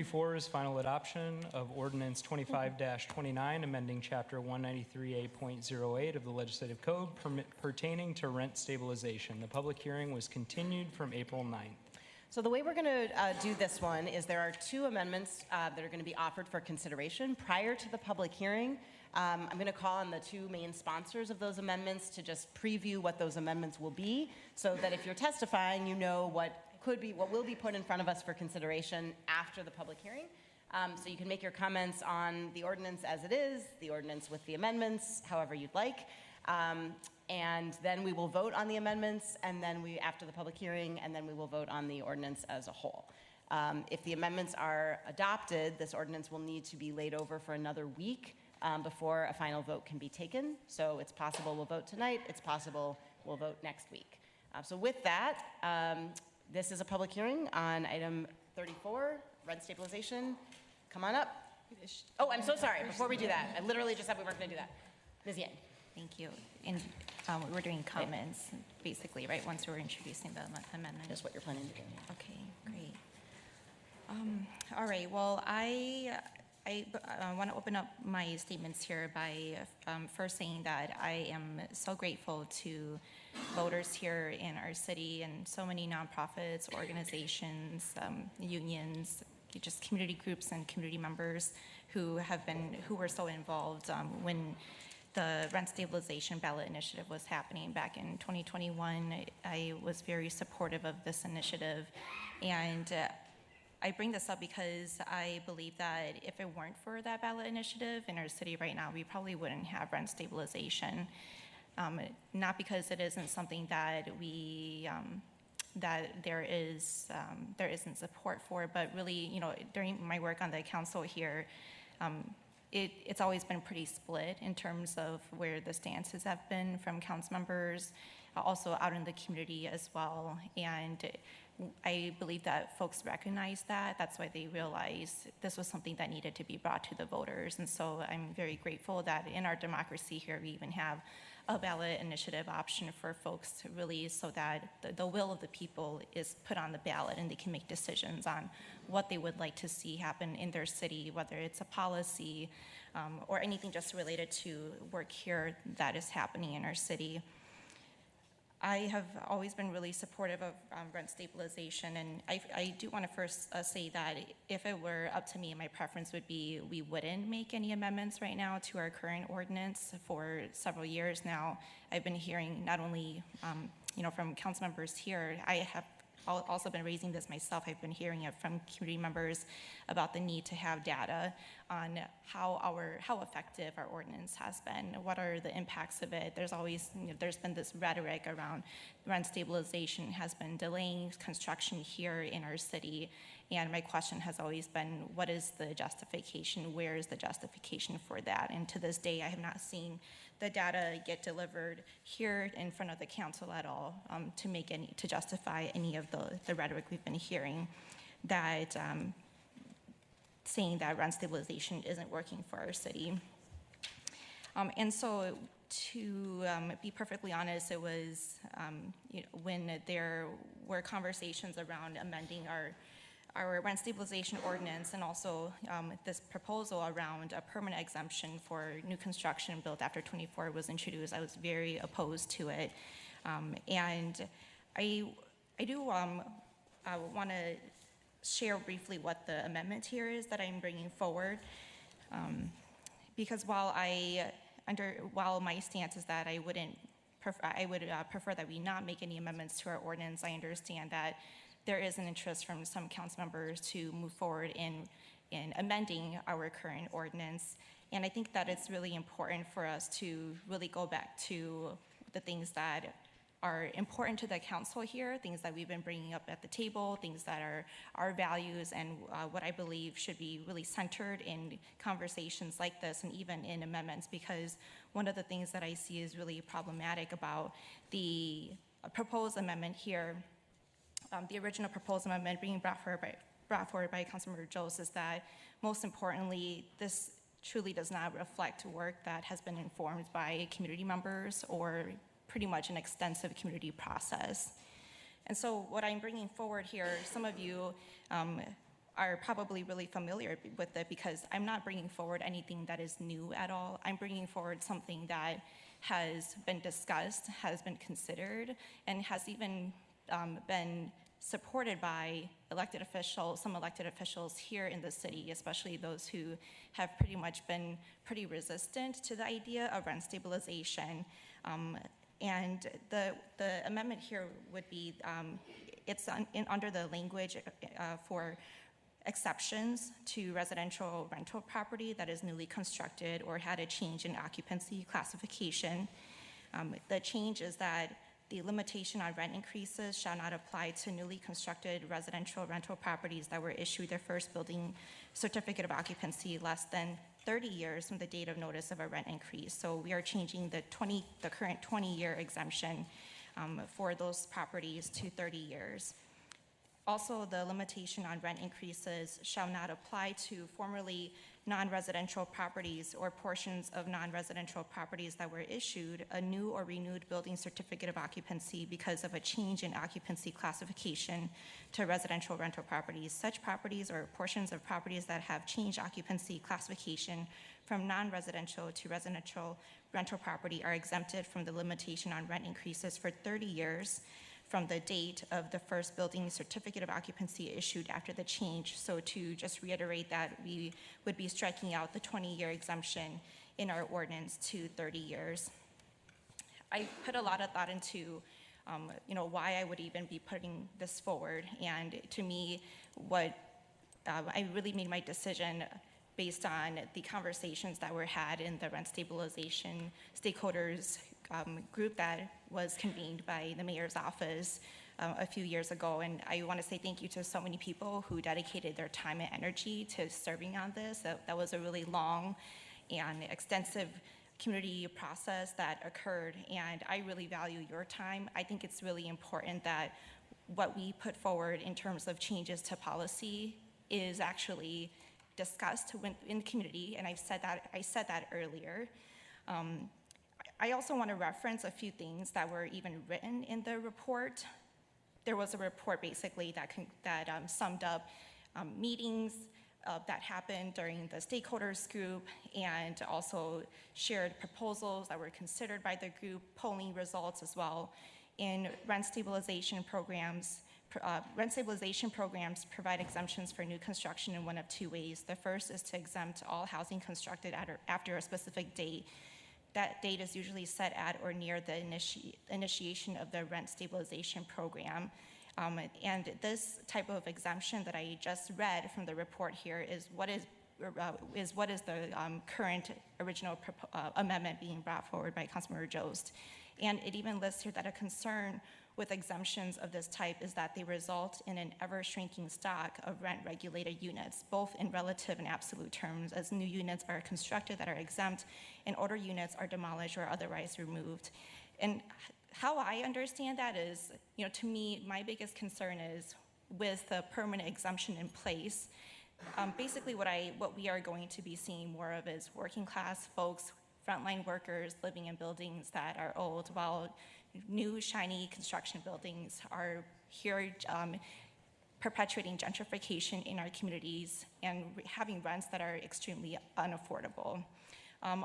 34 is final adoption of ordinance 25-29, amending chapter 193A.08 of the Legislative Code pertaining to rent stabilization. The public hearing was continued from April 9th. So the way we're going to do this one is there are two amendments that are going to be offered for consideration prior to the public hearing. I'm going to call on the two main sponsors of those amendments to just preview what those amendments will be, so that if you're testifying, you know what will be put in front of us for consideration after the public hearing. So you can make your comments on the ordinance as it is, the ordinance with the amendments, however you'd like. And then we will vote on the amendments, and then after the public hearing, and then we will vote on the ordinance as a whole. If the amendments are adopted, this ordinance will need to be laid over for another week before a final vote can be taken. So it's possible we'll vote tonight. It's possible we'll vote next week. So with that, this is a public hearing on item 34, rent stabilization. Come on up. Oh, I'm so sorry. Before we do that, I literally just said we weren't going to do that. Ms. Yang. Thank you. And we were doing comments, basically, right, once we were introducing the amendment. Just what you're planning to do. Okay, great. All right, well, I want to open up my statements here by first saying that I am so grateful to voters here in our city and so many nonprofits, organizations, unions, just community groups and community members who were so involved when the rent stabilization ballot initiative was happening back in 2021. I was very supportive of this initiative, and I bring this up because I believe that if it weren't for that ballot initiative in our city right now, we probably wouldn't have rent stabilization. Not because it isn't something that that there isn't support for, but really, during my work on the council here, it's always been pretty split in terms of where the stances have been from council members, also out in the community as well. And I believe that folks recognize that. That's why they realized this was something that needed to be brought to the voters. And so I'm very grateful that in our democracy here, we even have a ballot initiative option for folks to really, so that the will of the people is put on the ballot and they can make decisions on what they would like to see happen in their city, whether it's a policy or anything just related to work here that is happening in our city. I have always been really supportive of rent stabilization, and I do want to first say that if it were up to me, my preference would be we wouldn't make any amendments right now to our current ordinance. For several years now, I've been hearing not only from council members here, I have also been raising this myself. I've been hearing it from community members about the need to have data on how effective our ordinance has been. What are the impacts of it? There's always, there's been this rhetoric around rent stabilization has been delaying construction here in our city. And my question has always been, what is the justification? Where is the justification for that? And to this day, I have not seen the data get delivered here in front of the council at all to justify any of the rhetoric we've been hearing that saying that rent stabilization isn't working for our city. And so to be perfectly honest, it was when there were conversations around amending our rent stabilization ordinance and also this proposal around a permanent exemption for new construction built after 24 was introduced, I was very opposed to it. And I do want to share briefly what the amendment here is that I'm bringing forward. Because while my stance is that I would prefer that we not make any amendments to our ordinance, I understand that there is an interest from some council members to move forward in amending our current ordinance. And I think that it's really important for us to really go back to the things that are important to the council here, things that we've been bringing up at the table, things that are our values and what I believe should be really centered in conversations like this and even in amendments, because one of the things that I see is really problematic about the proposed amendment here, the original proposed amendment being brought forward by Councilmember Jost, is that most importantly, this truly does not reflect work that has been informed by community members or pretty much an extensive community process. And so what I'm bringing forward here, some of you are probably really familiar with it because I'm not bringing forward anything that is new at all. I'm bringing forward something that has been discussed, has been considered, and has even been supported by some elected officials here in the city, especially those who have pretty much been pretty resistant to the idea of rent stabilization. And the amendment here would be, it's under the language for exceptions to residential rental property that is newly constructed or had a change in occupancy classification. The change is that the limitation on rent increases shall not apply to newly constructed residential rental properties that were issued their first building certificate of occupancy less than 30 years from the date of notice of a rent increase. So we are changing the current 20-year exemption for those properties to 30 years. Also, the limitation on rent increases shall not apply to formerly non-residential properties or portions of non-residential properties that were issued a new or renewed building certificate of occupancy because of a change in occupancy classification to residential rental properties. Such properties or portions of properties that have changed occupancy classification from non-residential to residential rental property are exempted from the limitation on rent increases for 30 years from the date of the first building certificate of occupancy issued after the change. So to just reiterate that, we would be striking out the 20-year exemption in our ordinance to 30 years. I put a lot of thought into why I would even be putting this forward. And to me, I really made my decision based on the conversations that were had in the rent stabilization stakeholders group that was convened by the mayor's office a few years ago. And I want to say thank you to so many people who dedicated their time and energy to serving on this. That was a really long and extensive community process that occurred, and I really value your time. I think it's really important that what we put forward in terms of changes to policy is actually discussed in the community, and I said that earlier. I also want to reference a few things that were even written in the report. There was a report basically that summed up meetings that happened during the stakeholders group, and also shared proposals that were considered by the group, polling results as well. In rent stabilization programs provide exemptions for new construction in one of two ways. The first is to exempt all housing constructed after a specific date. That date is usually set at or near the initiation of the rent stabilization program. And this type of exemption that I just read from the report here is what is the current original amendment being brought forward by Councilmember Jost. And it even lists here that a concern with exemptions of this type is that they result in an ever-shrinking stock of rent-regulated units, both in relative and absolute terms, as new units are constructed that are exempt and older units are demolished or otherwise removed. And how I understand that is, to me, my biggest concern is with the permanent exemption in place, basically what we are going to be seeing more of is working class folks, frontline workers living in buildings that are old, while new shiny construction buildings are here perpetuating gentrification in our communities and having rents that are extremely unaffordable.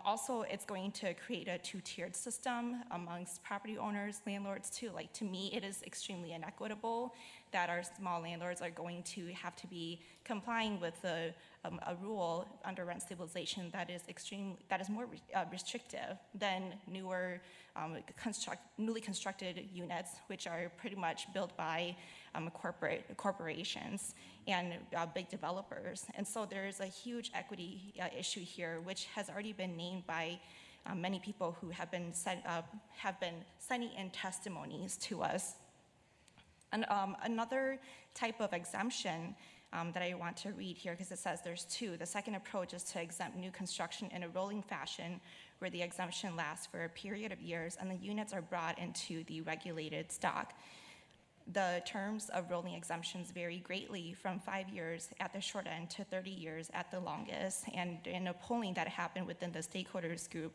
Also, it's going to create a two-tiered system amongst property owners, landlords too. Like, to me, it is extremely inequitable that our small landlords are going to have to be complying with a rule under rent stabilization that is more restrictive than newly constructed units, which are pretty much built by corporations and big developers. And so there's a huge equity issue here, which has already been named by many people who have been sending in testimonies to us. And another type of exemption that I want to read here, because it says there's two. The second approach is to exempt new construction in a rolling fashion, where the exemption lasts for a period of years and the units are brought into the regulated stock. The terms of rolling exemptions vary greatly from 5 years at the short end to 30 years at the longest. And in a polling that happened within the stakeholders group,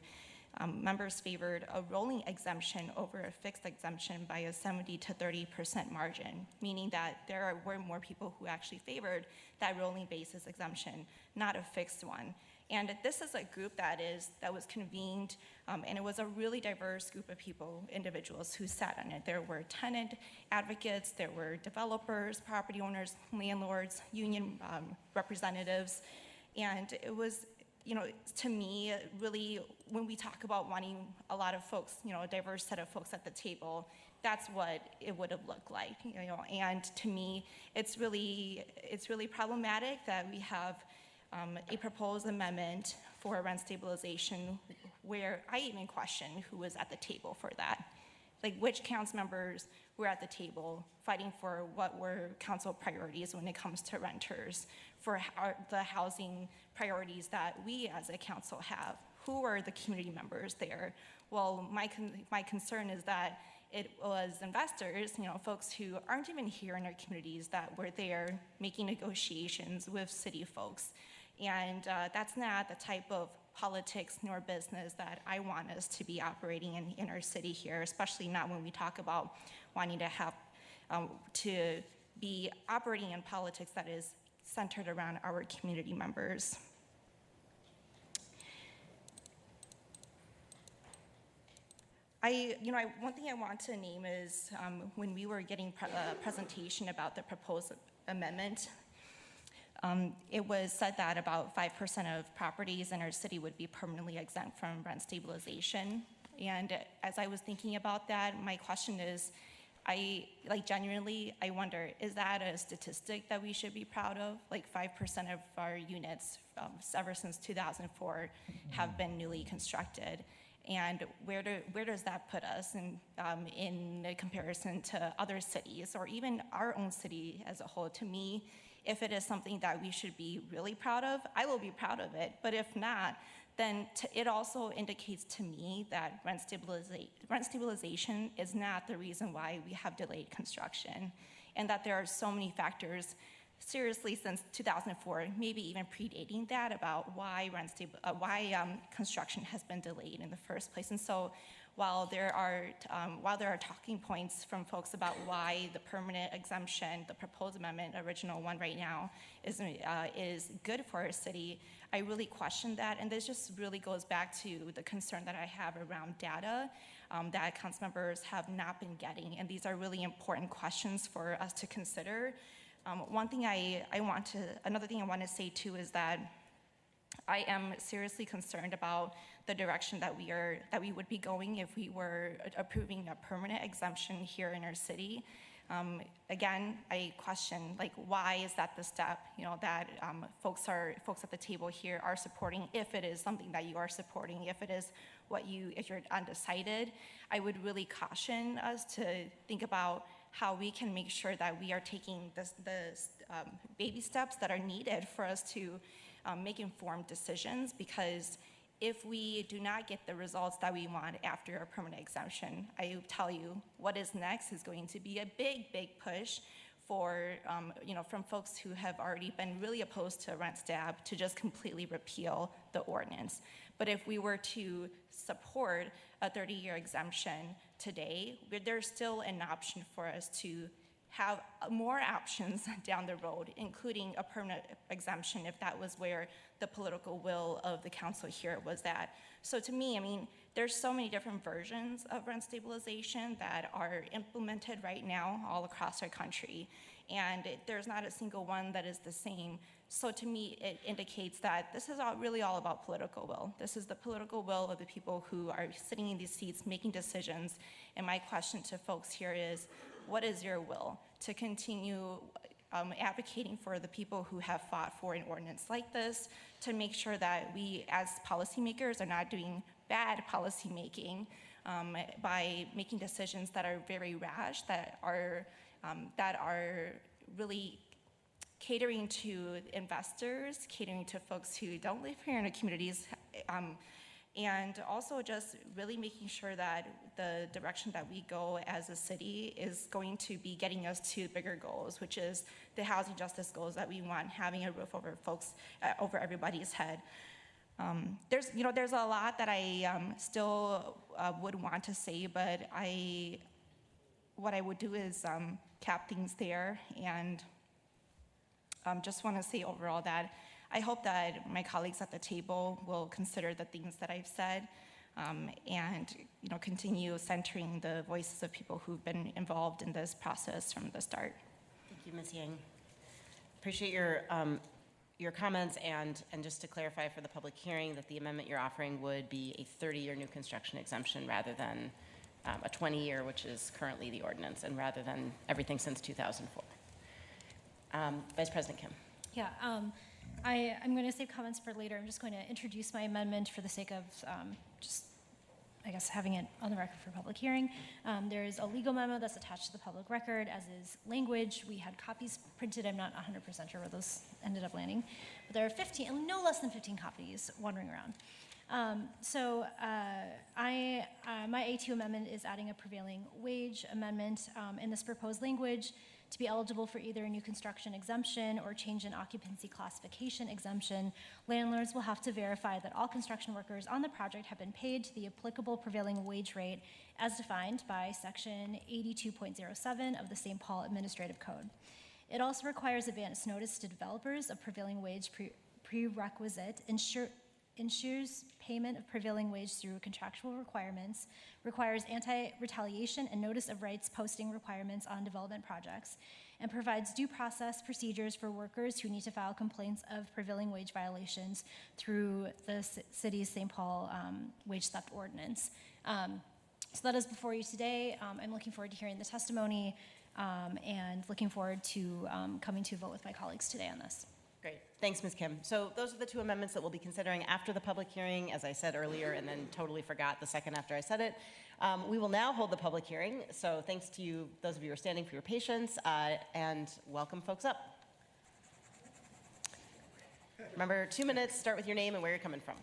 members favored a rolling exemption over a fixed exemption by a 70 to 30% margin, meaning that were more people who actually favored that rolling basis exemption, not a fixed one. And this is a group that was convened, and it was a really diverse group of people, individuals who sat on it. There were tenant advocates, there were developers, property owners, landlords, union representatives, and it was, to me, really, when we talk about wanting a lot of folks, a diverse set of folks at the table, that's what it would have looked like, And to me, it's really problematic that we have a proposed amendment for rent stabilization where I even question who was at the table for that. Like, which council members were at the table fighting for what were council priorities when it comes to renters, for the housing priorities that we as a council have. Who are the community members there? Well, my concern is that it was investors, folks who aren't even here in our communities, that were there making negotiations with city folks. And that's not the type of politics nor business that I want us to be operating in our city here, especially not when we talk about wanting to have to be operating in politics that is centered around our community members. One thing I want to name is when we were getting a presentation about the proposed amendment, it was said that about 5% of properties in our city would be permanently exempt from rent stabilization. And as I was thinking about that, my question is, genuinely, I wonder, is that a statistic that we should be proud of? Like 5% of our units ever since 2004 have been newly constructed. And where does that put us in comparison to other cities or even our own city as a whole? To me, if it is something that we should be really proud of, I will be proud of it. But if not, then it also indicates to me that rent stabilization is not the reason why we have delayed construction, and that there are so many factors, seriously, since 2004, maybe even predating that, about why construction has been delayed in the first place. And so, while there are talking points from folks about why the permanent exemption, the proposed amendment, original one right now, is good for our city, I really question that. And this just really goes back to the concern that I have around data that council members have not been getting. And these are really important questions for us to consider. Another thing I want to say too is that I am seriously concerned about the direction that we would be going if we were approving a permanent exemption here in our city. Again, I question, why is that the step, that folks at the table here are supporting, if it is something that you are supporting, if you're undecided. I would really caution us to think about how we can make sure that we are taking the baby steps that are needed for us to make informed decisions, because if we do not get the results that we want after a permanent exemption, I tell you, what is next is going to be a big, big push for, from folks who have already been really opposed to rent stab to just completely repeal the ordinance. But if we were to support a 30-year exemption today, there's still an option for us to have more options down the road, including a permanent exemption if that was where the political will of the council here was at. So to me, there's so many different versions of rent stabilization that are implemented right now all across our country, and there's not a single one that is the same. So to me, it indicates that this is really all about political will. This is the political will of the people who are sitting in these seats making decisions. And my question to folks here is, what is your will to continue advocating for the people who have fought for an ordinance like this, to make sure that we as policymakers are not doing bad policymaking by making decisions that are very rash, that are really catering to investors, catering to folks who don't live here in the communities, and also just really making sure that the direction that we go as a city is going to be getting us to bigger goals, which is the housing justice goals that we want, having a roof over over everybody's head. there's a lot that I still would want to say, but what I would do is cap things there, and just want to say overall that I hope that my colleagues at the table will consider the things that I've said, and continue centering the voices of people who've been involved in this process from the start. Thank you, Ms. Yang. Appreciate your comments, and just to clarify for the public hearing that the amendment you're offering would be a 30-year new construction exemption rather than a 20-year, which is currently the ordinance, and rather than everything since 2004. Vice President Kim. Yeah, I'm going to save comments for later. I'm just going to introduce my amendment for the sake of I guess, having it on the record for public hearing. There is a legal memo that's attached to the public record, as is language. We had copies printed. I'm not 100% sure where those ended up landing. But there are no less than 15 copies wandering around. My A2 amendment is adding a prevailing wage amendment in this proposed language. To be eligible for either a new construction exemption or change in occupancy classification exemption, landlords will have to verify that all construction workers on the project have been paid to the applicable prevailing wage rate as defined by Section 82.07 of the St. Paul Administrative Code. It also requires advance notice to developers of prevailing wage prerequisite, ensures payment of prevailing wage through contractual requirements, requires anti-retaliation and notice of rights posting requirements on development projects, and provides due process procedures for workers who need to file complaints of prevailing wage violations through the city's St. Paul wage theft ordinance. So that is before you today. I'm looking forward to hearing the testimony and looking forward to coming to a vote with my colleagues today on this. Great. Thanks, Ms. Kim. So those are the two amendments that we'll be considering after the public hearing, as I said earlier, and then totally forgot the second after I said it. We will now hold the public hearing. So thanks to you, those of you who are standing, for your patience, and welcome folks up. Remember, 2 minutes, start with your name and where you're coming from.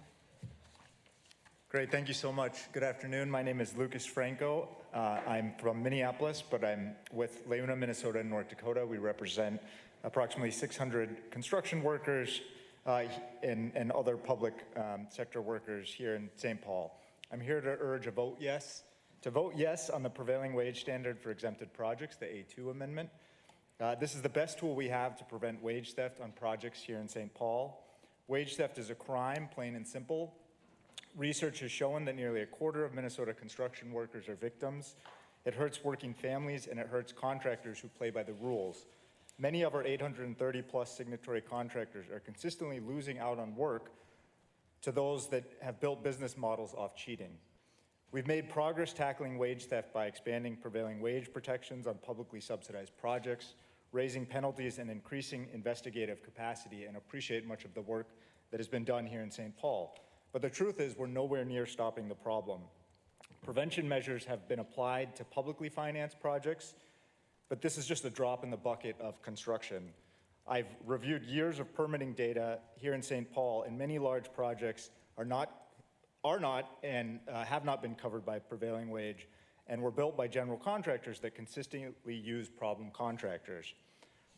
Great, thank you so much. Good afternoon. My name is Lucas Franco. I'm from Minneapolis, but I'm with Leuna, Minnesota, and North Dakota. We represent approximately 600 construction workers and other public sector workers here in St. Paul. I'm here to urge a vote yes, on the prevailing wage standard for exempted projects, the A2 amendment. This is the best tool we have to prevent wage theft on projects here in St. Paul. Wage theft is a crime, plain and simple. Research has shown that nearly a quarter of Minnesota construction workers are victims. It hurts working families, and it hurts contractors who play by the rules. Many of our 830-plus signatory contractors are consistently losing out on work to those that have built business models off cheating. We've made progress tackling wage theft by expanding prevailing wage protections on publicly subsidized projects, raising penalties, and increasing investigative capacity, and appreciate much of the work that has been done here in St. Paul. But the truth is, we're nowhere near stopping the problem. Prevention measures have been applied to publicly financed projects, but this is just a drop in the bucket of construction. I've reviewed years of permitting data here in St. Paul, and many large projects are not and have not been covered by prevailing wage, and were built by general contractors that consistently use problem contractors.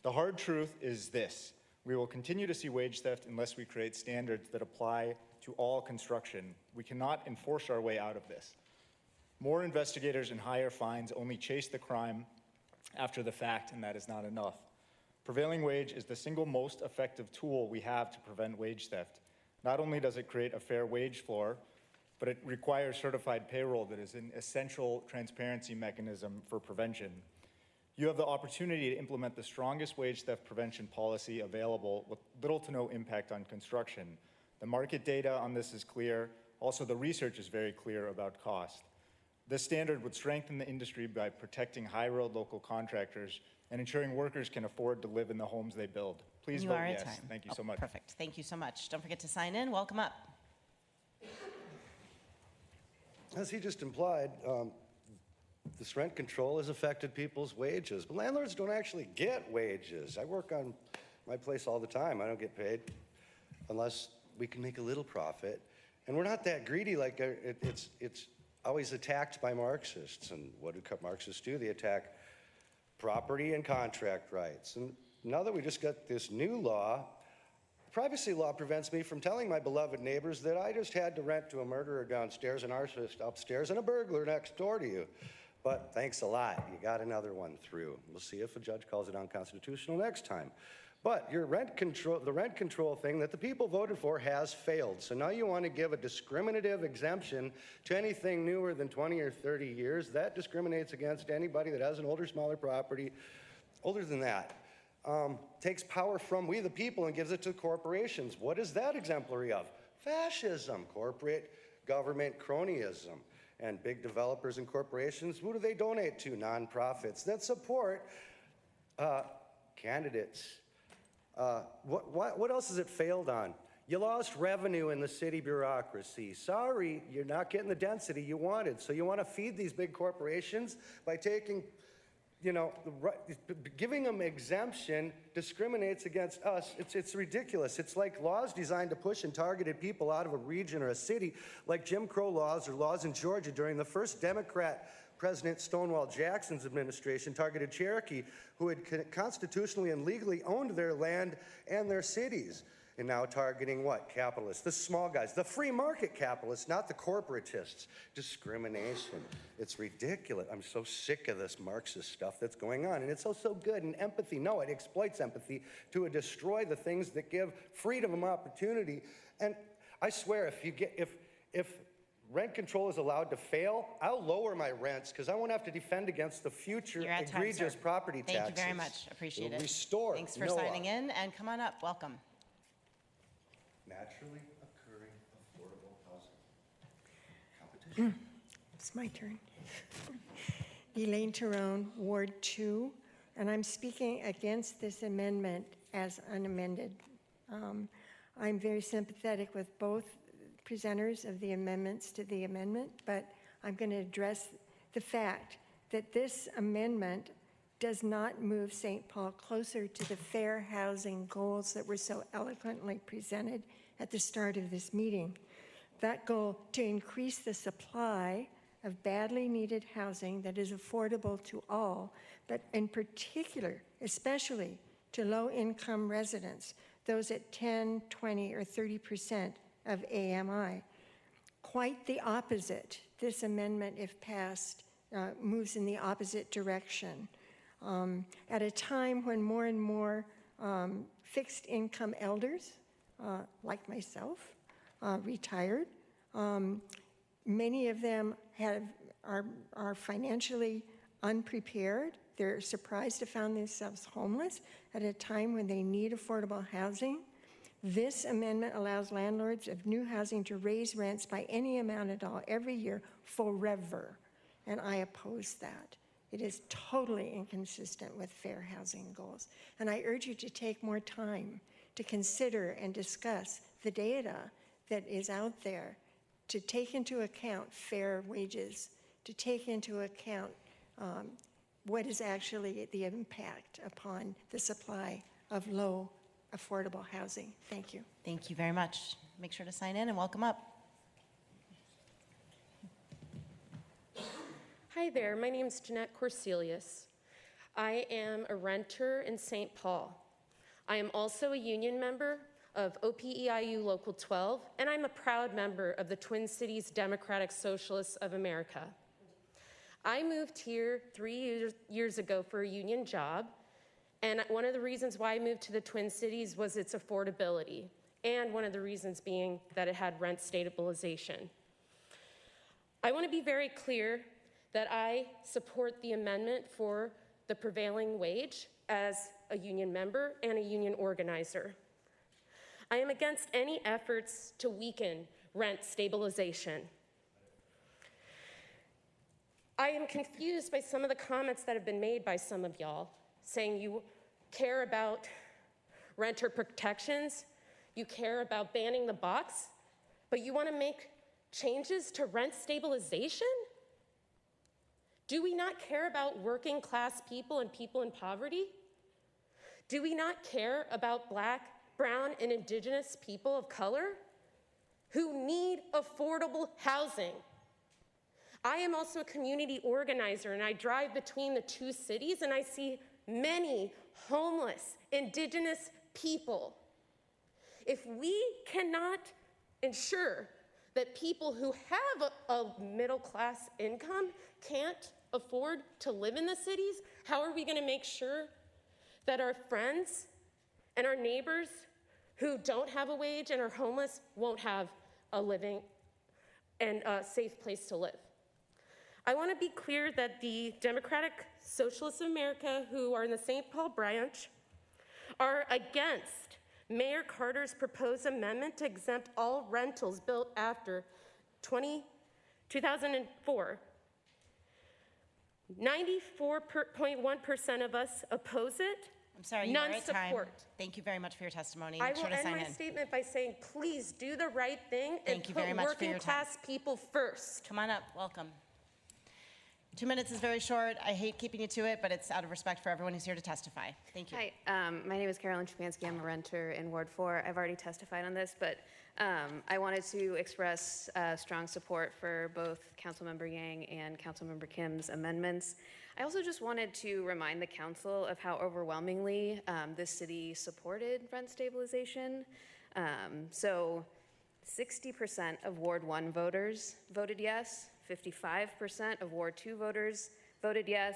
The hard truth is this: we will continue to see wage theft unless we create standards that apply to all construction. We cannot enforce our way out of this. More investigators and higher fines only chase the crime after the fact, and that is not enough. Prevailing wage is the single most effective tool we have to prevent wage theft. Not only does it create a fair wage floor, but it requires certified payroll that is an essential transparency mechanism for prevention. You have the opportunity to implement the strongest wage theft prevention policy available with little to no impact on construction. The market data on this is clear. Also, the research is very clear about cost. This standard would strengthen the industry by protecting high-road local contractors and ensuring workers can afford to live in the homes they build. Please vote yes. Thank you so much. Perfect. Thank you so much. Don't forget to sign in. Welcome up. As he just implied, this rent control has affected people's wages. But landlords don't actually get wages. I work on my place all the time. I don't get paid unless we can make a little profit. And we're not that greedy. Like it's always attacked by Marxists. And what do Marxists do? They attack property and contract rights. And now that we just got this new law privacy law prevents me from telling my beloved neighbors that I just had to rent to a murderer downstairs, an arsonist upstairs, and a burglar next door to you. But thanks a lot. You got another one through. We'll see if a judge calls it unconstitutional next time. But your the rent control thing that the people voted for has failed. So now you want to give a discriminative exemption to anything newer than 20 or 30 years. That discriminates against anybody that has an older, smaller property. Older than that. Takes power from we the people and gives it to corporations. What is that exemplary of? Fascism, corporate government cronyism. And big developers and corporations, who do they donate to? Nonprofits that support candidates. What else has it failed on? You lost revenue in the city bureaucracy. Sorry, you're not getting the density you wanted. So you want to feed these big corporations by taking, giving them exemption discriminates against us. It's ridiculous. It's like laws designed to push and targeted people out of a region or a city, like Jim Crow laws or laws in Georgia during the first Democrat President Stonewall Jackson's administration targeted Cherokee, who had constitutionally and legally owned their land and their cities. And now targeting what? Capitalists, the small guys, the free market capitalists, not the corporatists. Discrimination. It's ridiculous. I'm so sick of this Marxist stuff that's going on. And it's so good. And empathy, no, it exploits empathy to destroy the things that give freedom of opportunity. And I swear, if rent control is allowed to fail, I'll lower my rents because I won't have to defend against the future egregious property taxes. Thank you very much. Appreciate it. Restore. Thanks for signing in, and come on up. Welcome. Naturally occurring affordable housing. Competition. It's my turn. Elaine Tyrone, Ward 2, and I'm speaking against this amendment as unamended. I'm very sympathetic with both presenters of the amendments to the amendment, but I'm going to address the fact that this amendment does not move St. Paul closer to the fair housing goals that were so eloquently presented at the start of this meeting. That goal to increase the supply of badly needed housing that is affordable to all, but in particular, especially to low-income residents, those at 10, 20, or 30% of AMI. Quite the opposite. This amendment, if passed, moves in the opposite direction. At a time when more and more fixed income elders, like myself, retired, many of them are financially unprepared. They're surprised to find themselves homeless at a time when they need affordable housing. This amendment allows landlords of new housing to raise rents by any amount at all every year forever, and I oppose that. It is totally inconsistent with fair housing goals, and I urge you to take more time to consider and discuss the data that is out there, to take into account fair wages, to take into account what is actually the impact upon the supply of low affordable housing. Thank you. Thank you very much. Make sure to sign in and welcome up. Hi there, my name is Jeanette Corselius. I am a renter in St. Paul. I am also a union member of OPEIU Local 12, and I'm a proud member of the Twin Cities Democratic Socialists of America. I moved here 3 years ago for a union job, and one of the reasons why I moved to the Twin Cities was its affordability, and one of the reasons being that it had rent stabilization. I want to be very clear that I support the amendment for the prevailing wage as a union member and a union organizer. I am against any efforts to weaken rent stabilization. I am confused by some of the comments that have been made by some of y'all, saying you care about renter protections, you care about banning the box, but you want to make changes to rent stabilization? Do we not care about working class people and people in poverty? Do we not care about Black, brown, and indigenous people of color who need affordable housing? I am also a community organizer, and I drive between the two cities, and I see many homeless indigenous people. If we cannot ensure that people who have a middle-class income can't afford to live in the cities, how are we going to make sure that our friends and our neighbors who don't have a wage and are homeless won't have a living and a safe place to live? I want to be clear that the Democratic Socialists of America, who are in the St. Paul branch, are against Mayor Carter's proposed amendment to exempt all rentals built after 2004. 94.1% of us oppose it. I'm sorry, you None are at time. support. Thank you very much for your testimony. I Make will sure to end sign my in. statement by saying, please do the right thing Thank you and very put much for your working time. class people first. Come on up, welcome. 2 minutes is very short. I hate keeping you to it, but it's out of respect for everyone who's here to testify. Thank you. Hi, my name is Carolyn Szymanski. I'm a renter in Ward 4. I've already testified on this, but I wanted to express strong support for both Councilmember Yang and Councilmember Kim's amendments. I also just wanted to remind the council of how overwhelmingly this city supported rent stabilization. So 60% of Ward 1 voters voted yes, 55% of Ward 2 voters voted yes,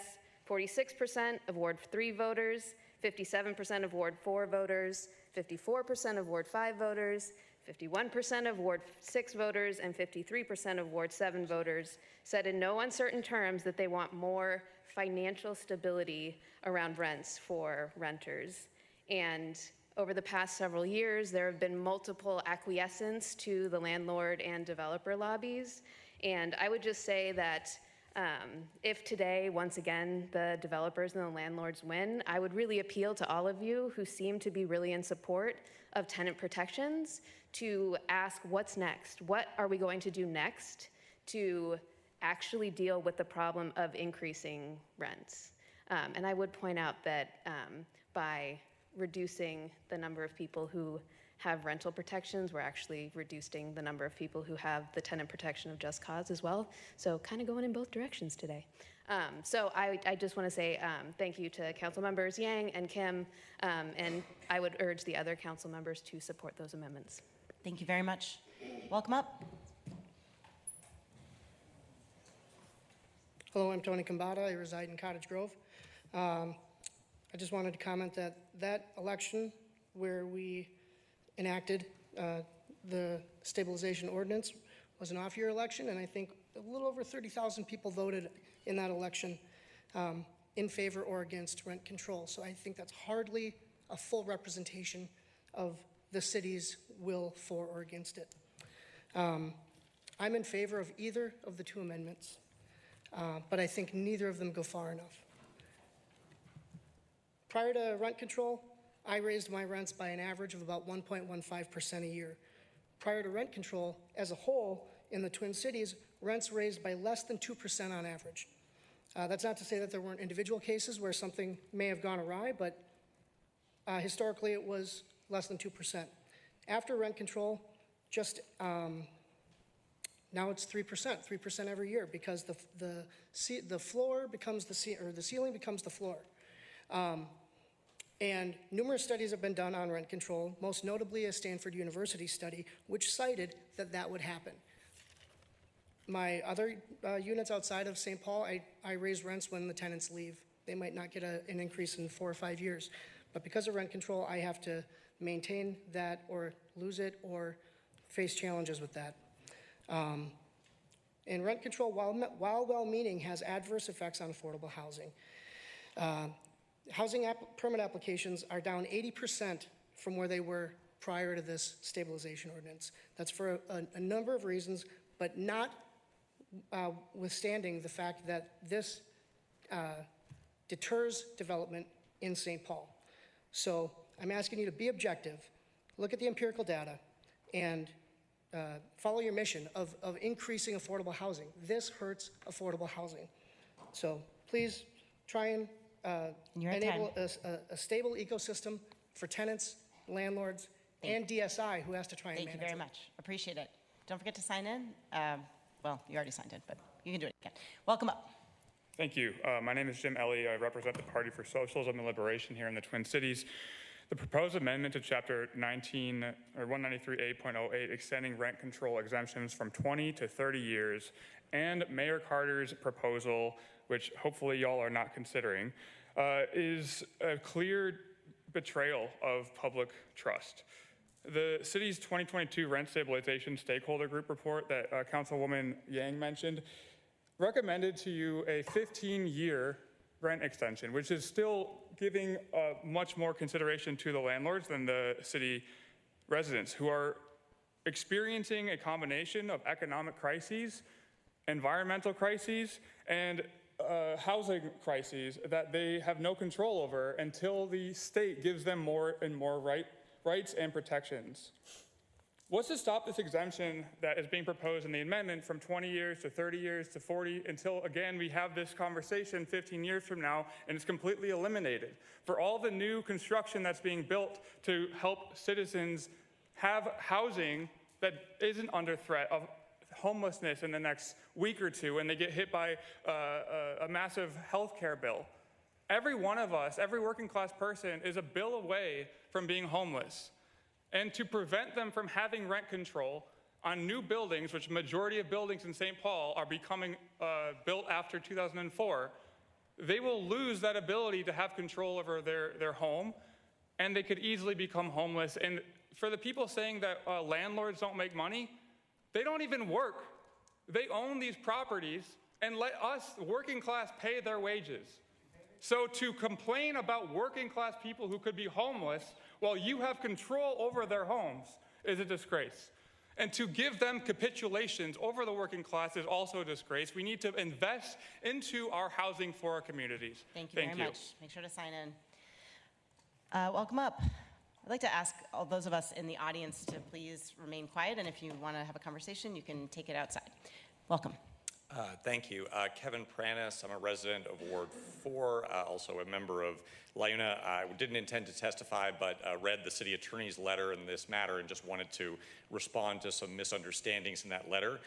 46% of Ward 3 voters, 57% of Ward 4 voters, 54% of Ward 5 voters, 51% of Ward 6 voters, and 53% of Ward 7 voters said in no uncertain terms that they want more financial stability around rents for renters. And over the past several years, there have been multiple acquiescence to the landlord and developer lobbies. And I would just say that if today, once again, the developers and the landlords win, I would really appeal to all of you who seem to be really in support of tenant protections to ask what's next. What are we going to do next to actually deal with the problem of increasing rents? And I would point out that by reducing the number of people who have rental protections, we're actually reducing the number of people who have the tenant protection of just cause as well. So kind of going in both directions today. So I just want to say thank you to council members Yang and Kim, and I would urge the other council members to support those amendments. Thank you very much. Welcome up. Hello, I'm Tony Kambata. I reside in Cottage Grove. I just wanted to comment that that election where we enacted the stabilization ordinance was an off-year election, and I think a little over 30,000 people voted in that election in favor or against rent control. So I think that's hardly a full representation of the city's will for or against it. I'm in favor of either of the two amendments, but I think neither of them go far enough. Prior to rent control, I raised my rents by an average of about 1.15% a year. Prior to rent control, as a whole, in the Twin Cities, rents raised by less than 2% on average. That's not to say that there weren't individual cases where something may have gone awry, but historically it was less than 2%. After rent control, just now it's 3% every year, because the floor becomes the ceiling becomes the floor. And numerous studies have been done on rent control, most notably a Stanford University study, which cited that that would happen. My other units outside of St. Paul, I raise rents when the tenants leave. They might not get an increase in 4 or 5 years. But because of rent control, I have to maintain that or lose it or face challenges with that. And rent control, while well-meaning, has adverse effects on affordable housing. Housing permit applications are down 80% from where they were prior to this stabilization ordinance. That's for a number of reasons, but not withstanding the fact that this deters development in St. Paul. So I'm asking you to be objective, look at the empirical data, and follow your mission of increasing affordable housing. This hurts affordable housing. So please try and enable a stable ecosystem for tenants, landlords, and DSI, who has to try and manage it. Thank you very much. Appreciate it. Don't forget to sign in. Well, you already signed in, but you can do it again. Welcome up. Thank you. My name is Jim Ellie. I represent the Party for Socialism and Liberation here in the Twin Cities. The proposed amendment to Chapter 19 or 193A.08, extending rent control exemptions from 20 to 30 years, and Mayor Carter's proposal, which hopefully y'all are not considering, is a clear betrayal of public trust. The city's 2022 rent stabilization stakeholder group report that Councilwoman Yang mentioned recommended to you a 15-year rent extension, which is still giving much more consideration to the landlords than the city residents, who are experiencing a combination of economic crises, environmental crises, and housing crises that they have no control over until the state gives them more and more rights and protections. What's to stop this exemption that is being proposed in the amendment from 20 years to 30 years to 40 until, again, we have this conversation 15 years from now and it's completely eliminated? For all the new construction that's being built to help citizens have housing that isn't under threat of homelessness in the next week or two when they get hit by a massive health care bill. Every one of us, every working class person, is a bill away from being homeless. And to prevent them from having rent control on new buildings, which majority of buildings in St. Paul are becoming built after 2004, they will lose that ability to have control over their home, and they could easily become homeless. And for the people saying that landlords don't make money, they don't even work. They own these properties and let us, working class, pay their wages. So to complain about working class people who could be homeless while you have control over their homes is a disgrace. And to give them capitulations over the working class is also a disgrace. We need to invest into our housing for our communities. Thank you very much. Make sure to sign in. Welcome up. I'd like to ask all those of us in the audience to please remain quiet, and if you want to have a conversation, you can take it outside. Welcome. Thank you. Kevin Pranis, I'm a resident of Ward 4, also a member of LIUNA. I didn't intend to testify, but read the city attorney's letter in this matter and just wanted to respond to some misunderstandings in that letter.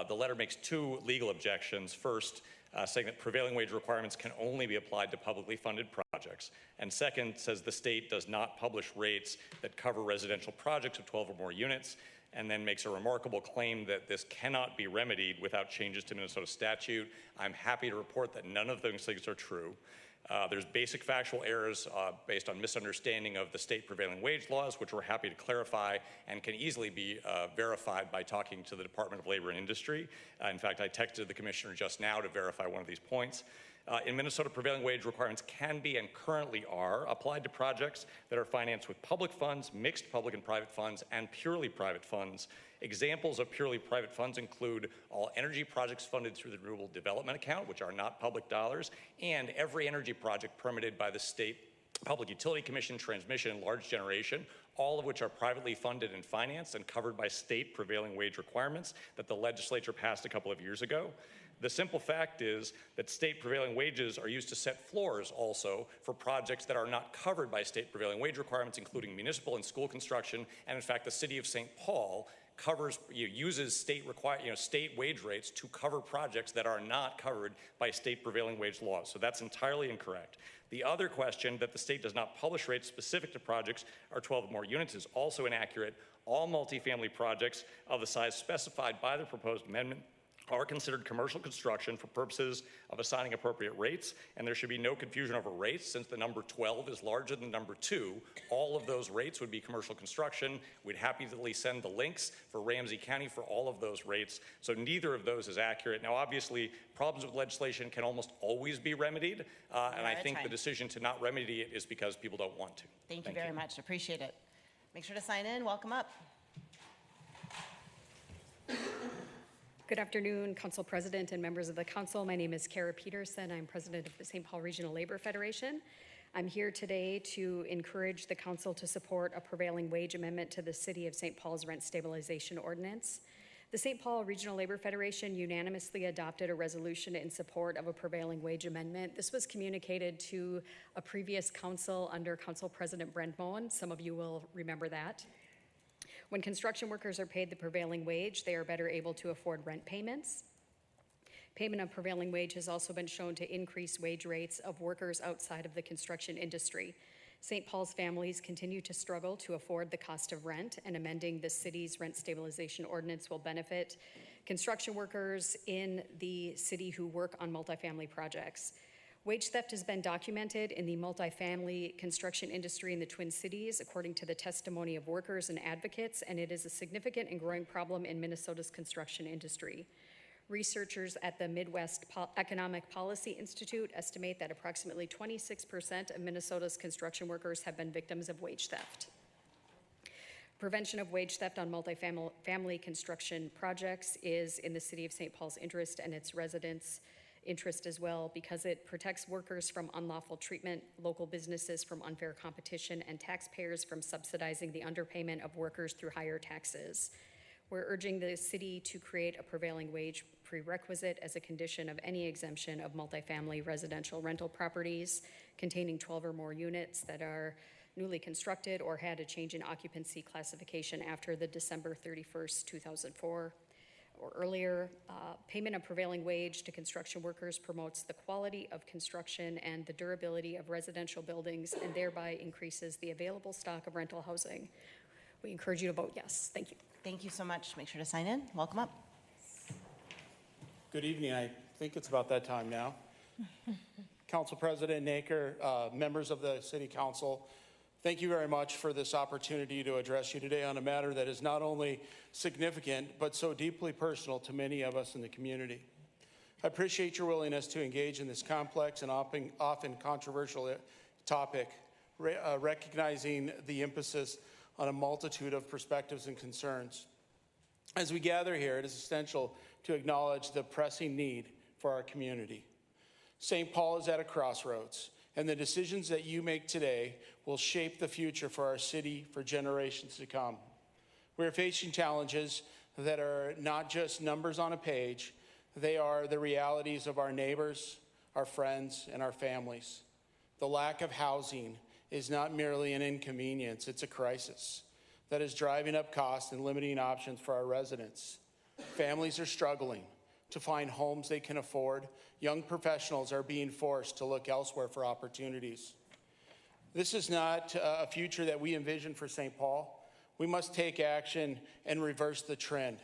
The letter makes two legal objections. First, saying that prevailing wage requirements can only be applied to publicly funded projects. And second, says the state does not publish rates that cover residential projects of 12 or more units, and then makes a remarkable claim that this cannot be remedied without changes to Minnesota statute. I'm happy to report that none of those things are true. There's basic factual errors based on misunderstanding of the state prevailing wage laws, which we're happy to clarify and can easily be verified by talking to the Department of Labor and Industry. In fact, I texted the commissioner just now to verify one of these points. In Minnesota, prevailing wage requirements can be and currently are applied to projects that are financed with public funds, mixed public and private funds, and purely private funds. Examples of purely private funds include all energy projects funded through the Renewable Development Account, which are not public dollars, and every energy project permitted by the State Public Utility Commission, transmission, and large generation, all of which are privately funded and financed and covered by state prevailing wage requirements that the legislature passed a couple of years ago. The simple fact is that state prevailing wages are used to set floors also for projects that are not covered by state prevailing wage requirements, including municipal and school construction. And in fact, the city of St. Paul uses state wage rates to cover projects that are not covered by state prevailing wage laws. So that's entirely incorrect. The other question, that the state does not publish rates specific to projects or 12 or more units, is also inaccurate. All multifamily projects of the size specified by the proposed amendment are considered commercial construction for purposes of assigning appropriate rates, and there should be no confusion over rates. Since the number 12 is larger than the number 2, all of those rates would be commercial construction. We'd happily send the links for Ramsey County for all of those rates, so neither of those is accurate. Now, obviously, problems with legislation can almost always be remedied, and I think the decision to not remedy it is because people don't want to. Thank you very much. Appreciate it. Make sure to sign in. Welcome up. Good afternoon, Council President and members of the Council. My name is Kara Peterson. I'm President of the St. Paul Regional Labor Federation. I'm here today to encourage the Council to support a prevailing wage amendment to the City of St. Paul's Rent Stabilization Ordinance. The St. Paul Regional Labor Federation unanimously adopted a resolution in support of a prevailing wage amendment. This was communicated to a previous council under Council President Brent Moen. Some of you will remember that. When construction workers are paid the prevailing wage, they are better able to afford rent payments. Payment of prevailing wage has also been shown to increase wage rates of workers outside of the construction industry. St. Paul's families continue to struggle to afford the cost of rent, and amending the city's rent stabilization ordinance will benefit construction workers in the city who work on multifamily projects. Wage theft has been documented in the multifamily construction industry in the Twin Cities, according to the testimony of workers and advocates, and it is a significant and growing problem in Minnesota's construction industry. Researchers at the Midwest Economic Policy Institute estimate that approximately 26% of Minnesota's construction workers have been victims of wage theft. Prevention of wage theft on multifamily construction projects is in the City of St. Paul's interest and its residents' interest as well, because it protects workers from unlawful treatment, local businesses from unfair competition, and taxpayers from subsidizing the underpayment of workers through higher taxes. We're urging the city to create a prevailing wage prerequisite as a condition of any exemption of multifamily residential rental properties containing 12 or more units that are newly constructed or had a change in occupancy classification after the December 31st, 2004 or earlier. Payment of prevailing wage to construction workers promotes the quality of construction and the durability of residential buildings, and thereby increases the available stock of rental housing. We encourage you to vote yes. Thank you. Thank you so much. Make sure to sign in. Welcome up. Good evening. I think it's about that time now. Council President Naker, members of the City Council, thank you very much for this opportunity to address you today on a matter that is not only significant, but so deeply personal to many of us in the community. I appreciate your willingness to engage in this complex and often controversial topic, recognizing the emphasis on a multitude of perspectives and concerns. As we gather here, it is essential to acknowledge the pressing need for our community. St. Paul is at a crossroads, and the decisions that you make today will shape the future for our city for generations to come. We're facing challenges that are not just numbers on a page, they are the realities of our neighbors, our friends, and our families. The lack of housing is not merely an inconvenience, it's a crisis that is driving up costs and limiting options for our residents. Families are struggling to find homes they can afford. Young professionals are being forced to look elsewhere for opportunities. This is not a future that we envision for St. Paul. We must take action and reverse the trend.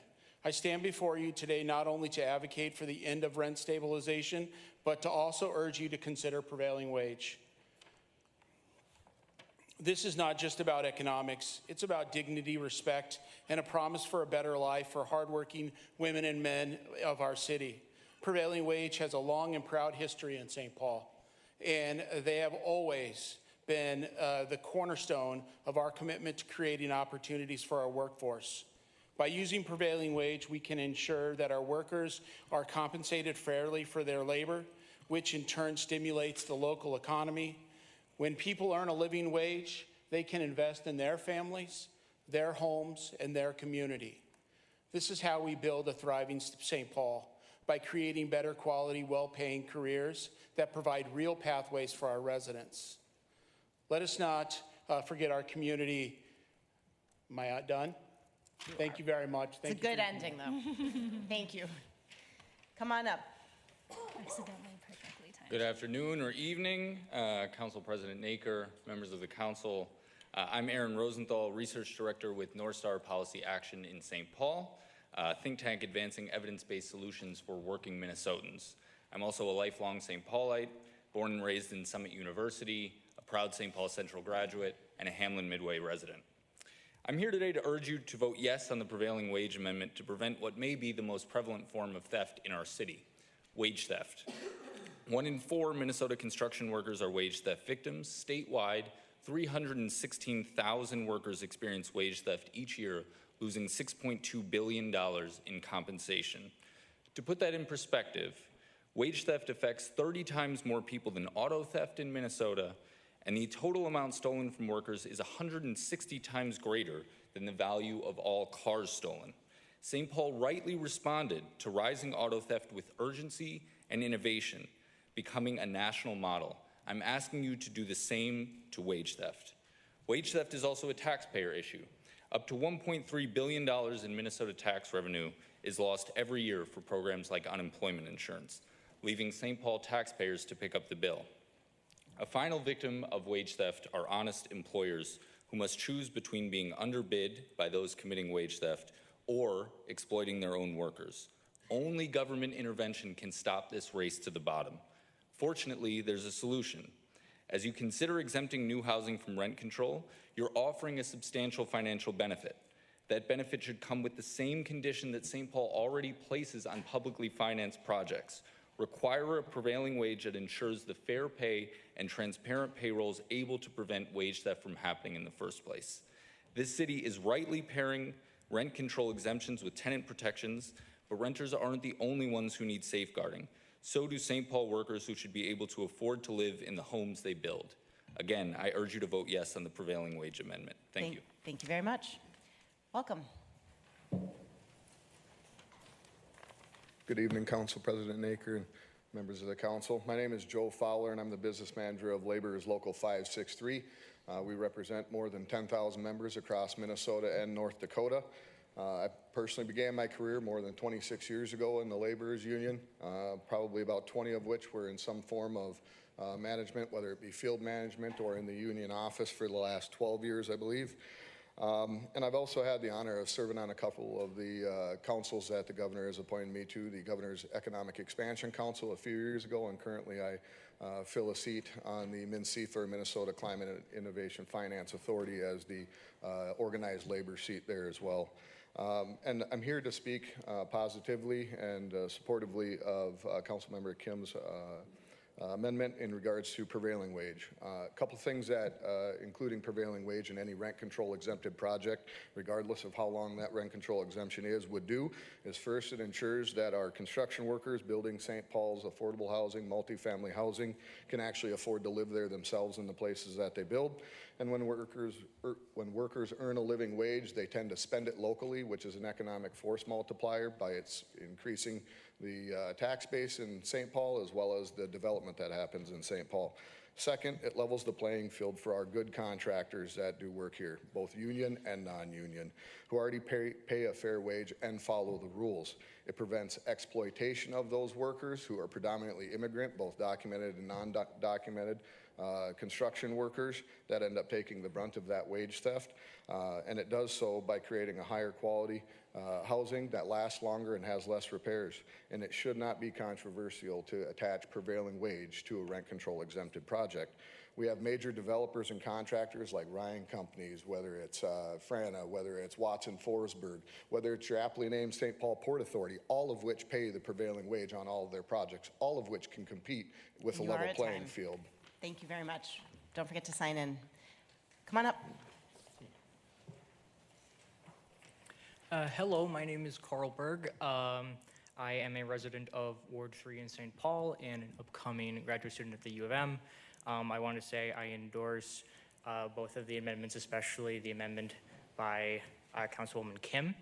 I stand before you today not only to advocate for the end of rent stabilization, but to also urge you to consider prevailing wage. This is not just about economics. It's about dignity, respect, and a promise for a better life for hardworking women and men of our city. Prevailing wage has a long and proud history in St. Paul, and they have always been the cornerstone of our commitment to creating opportunities for our workforce. By using prevailing wage, we can ensure that our workers are compensated fairly for their labor, which in turn stimulates the local economy. When people earn a living wage, they can invest in their families, their homes, and their community. This is how we build a thriving St. Paul, by creating better quality, well-paying careers that provide real pathways for our residents. Let us not forget our community. Am I done? Thank you very much. It's a good ending, though. Thank you. Come on up. Accidentally, perfectly timed. Good afternoon or evening, Council President Naker, members of the council. I'm Aaron Rosenthal, Research Director with North Star Policy Action in St. Paul, think tank advancing evidence-based solutions for working Minnesotans. I'm also a lifelong St. Paulite, born and raised in Summit University, a proud St. Paul Central graduate, and a Hamlin Midway resident. I'm here today to urge you to vote yes on the prevailing wage amendment to prevent what may be the most prevalent form of theft in our city, wage theft. 1 in 4 Minnesota construction workers are wage theft victims. Statewide, 316,000 workers experience wage theft each year, losing $6.2 billion in compensation. To put that in perspective, wage theft affects 30 times more people than auto theft in Minnesota, and the total amount stolen from workers is 160 times greater than the value of all cars stolen. St. Paul rightly responded to rising auto theft with urgency and innovation, becoming a national model. I'm asking you to do the same to wage theft. Wage theft is also a taxpayer issue. Up to $1.3 billion in Minnesota tax revenue is lost every year for programs like unemployment insurance, leaving St. Paul taxpayers to pick up the bill. A final victim of wage theft are honest employers who must choose between being underbid by those committing wage theft or exploiting their own workers. Only government intervention can stop this race to the bottom. Fortunately, there's a solution. As you consider exempting new housing from rent control, you're offering a substantial financial benefit. That benefit should come with the same condition that St. Paul already places on publicly financed projects. Require a prevailing wage that ensures the fair pay and transparent payrolls able to prevent wage theft from happening in the first place. This city is rightly pairing rent control exemptions with tenant protections, but renters aren't the only ones who need safeguarding. So do St. Paul workers who should be able to afford to live in the homes they build. Again, I urge you to vote yes on the prevailing wage amendment. Thank you. Thank you very much. Welcome. Good evening, Council President Naker and members of the council. My name is Joe Fowler, and I'm the business manager of Laborers Local 563. We represent more than 10,000 members across Minnesota and North Dakota. I personally began my career more than 26 years ago in the Laborers Union, probably about 20 of which were in some form of management, whether it be field management or in the union office for the last 12 years, I believe. And I've also had the honor of serving on a couple of the councils that the governor has appointed me to, the Governor's Economic Expansion Council a few years ago, and currently I fill a seat on the MNCFA, Minnesota Climate and Innovation Finance Authority, as the organized labor seat there as well. And I'm here to speak positively and supportively of Councilmember Kim's amendment in regards to prevailing wage. A couple things that, including prevailing wage in any rent control exempted project, regardless of how long that rent control exemption is, would do is first, it ensures that our construction workers building St. Paul's affordable housing, multifamily housing, can actually afford to live there themselves in the places that they build. And when workers earn a living wage, they tend to spend it locally, which is an economic force multiplier by its increasing the tax base in St. Paul, as well as the development that happens in St. Paul. Second, it levels the playing field for our good contractors that do work here, both union and non-union, who already pay a fair wage and follow the rules. It prevents exploitation of those workers who are predominantly immigrant, both documented and non-documented, construction workers that end up taking the brunt of that wage theft. And it does so by creating a higher quality housing that lasts longer and has less repairs. And it should not be controversial to attach prevailing wage to a rent control exempted project. We have major developers and contractors like Ryan Companies, whether it's Frana, whether it's Watson Forsberg, whether it's your aptly named St. Paul Port Authority, all of which pay the prevailing wage on all of their projects, all of which can compete with a level playing field. Thank you very much. Don't forget to sign in. Come on up. Hello, my name is Carl Berg. I am a resident of Ward 3 in St. Paul and an upcoming graduate student at the U of M. I want to say I endorse both of the amendments, especially the amendment by Councilwoman Kim.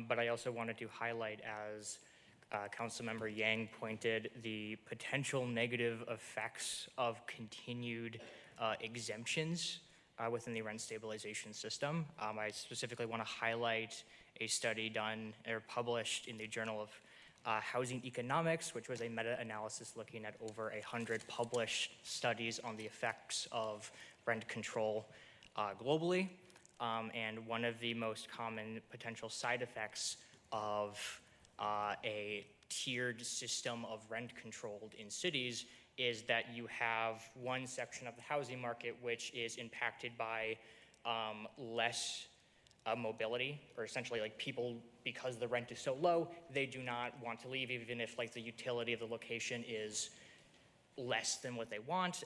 But I also wanted to highlight, as Councilmember Yang pointed, the potential negative effects of continued exemptions within the rent stabilization system. I specifically want to highlight a study done or published in the Journal of Housing Economics, which was a meta-analysis looking at over 100 published studies on the effects of rent control globally. And one of the most common potential side effects of a tiered system of rent controlled in cities is that you have one section of the housing market which is impacted by less mobility, or essentially like people, because the rent is so low, they do not want to leave even if like the utility of the location is less than what they want.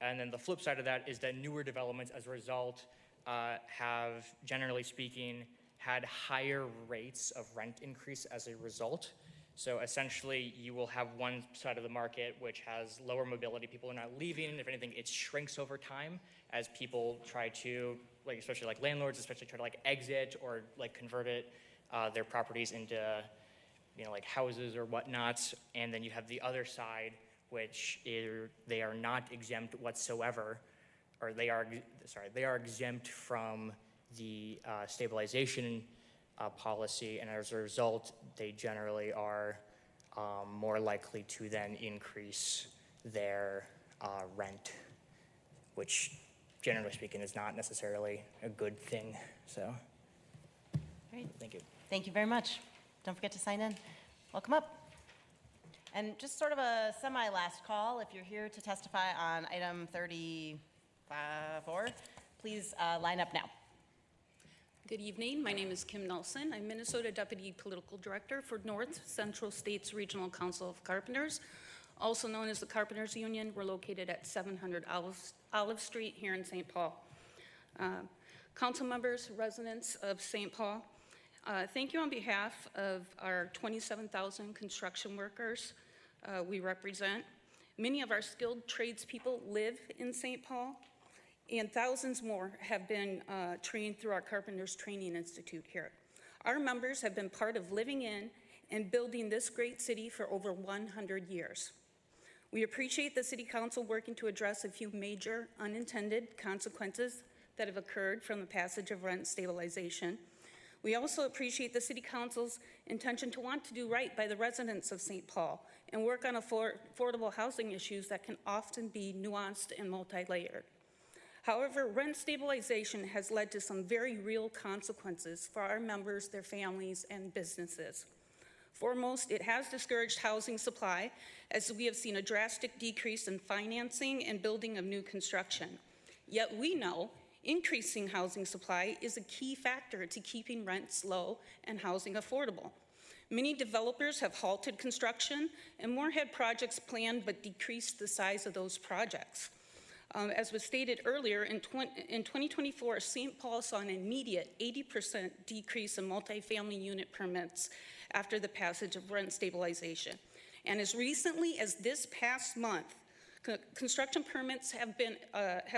And then the flip side of that is that newer developments as a result have, generally speaking, had higher rates of rent increase as a result. So essentially, you will have one side of the market which has lower mobility. People are not leaving. If anything, it shrinks over time as people try to, like, especially like landlords, especially try to like exit or like convert it, their properties into, you know, like houses or whatnot. And then you have the other side, which is they are not exempt whatsoever, or they are exempt from the stabilization policy, and as a result, they generally are more likely to then increase their rent, which generally speaking is not necessarily a good thing. So, Great. thank you. Thank you very much. Don't forget to sign in. Welcome up. And just sort of a semi-last call, if you're here to testify on item 34, please line up now. Good evening. My name is Kim Nelson. I'm Minnesota Deputy Political Director for North Central States Regional Council of Carpenters, also known as the Carpenters Union. We're located at 700 Olive Street here in St. Paul. Council members, residents of St. Paul, thank you on behalf of our 27,000 construction workers we represent. Many of our skilled tradespeople live in St. Paul, and thousands more have been trained through our Carpenters Training Institute here. Our members have been part of living in and building this great city for over 100 years. We appreciate the City Council working to address a few major unintended consequences that have occurred from the passage of rent stabilization. We also appreciate the City Council's intention to want to do right by the residents of St. Paul and work on affordable housing issues that can often be nuanced and multi-layered. However, rent stabilization has led to some very real consequences for our members, their families, and businesses. Foremost, it has discouraged housing supply, as we have seen a drastic decrease in financing and building of new construction. Yet we know increasing housing supply is a key factor to keeping rents low and housing affordable. Many developers have halted construction, and more had projects planned but decreased the size of those projects. As was stated earlier, in 2024, St. Paul saw an immediate 80% decrease in multifamily unit permits after the passage of rent stabilization. And as recently as this past month, construction permits have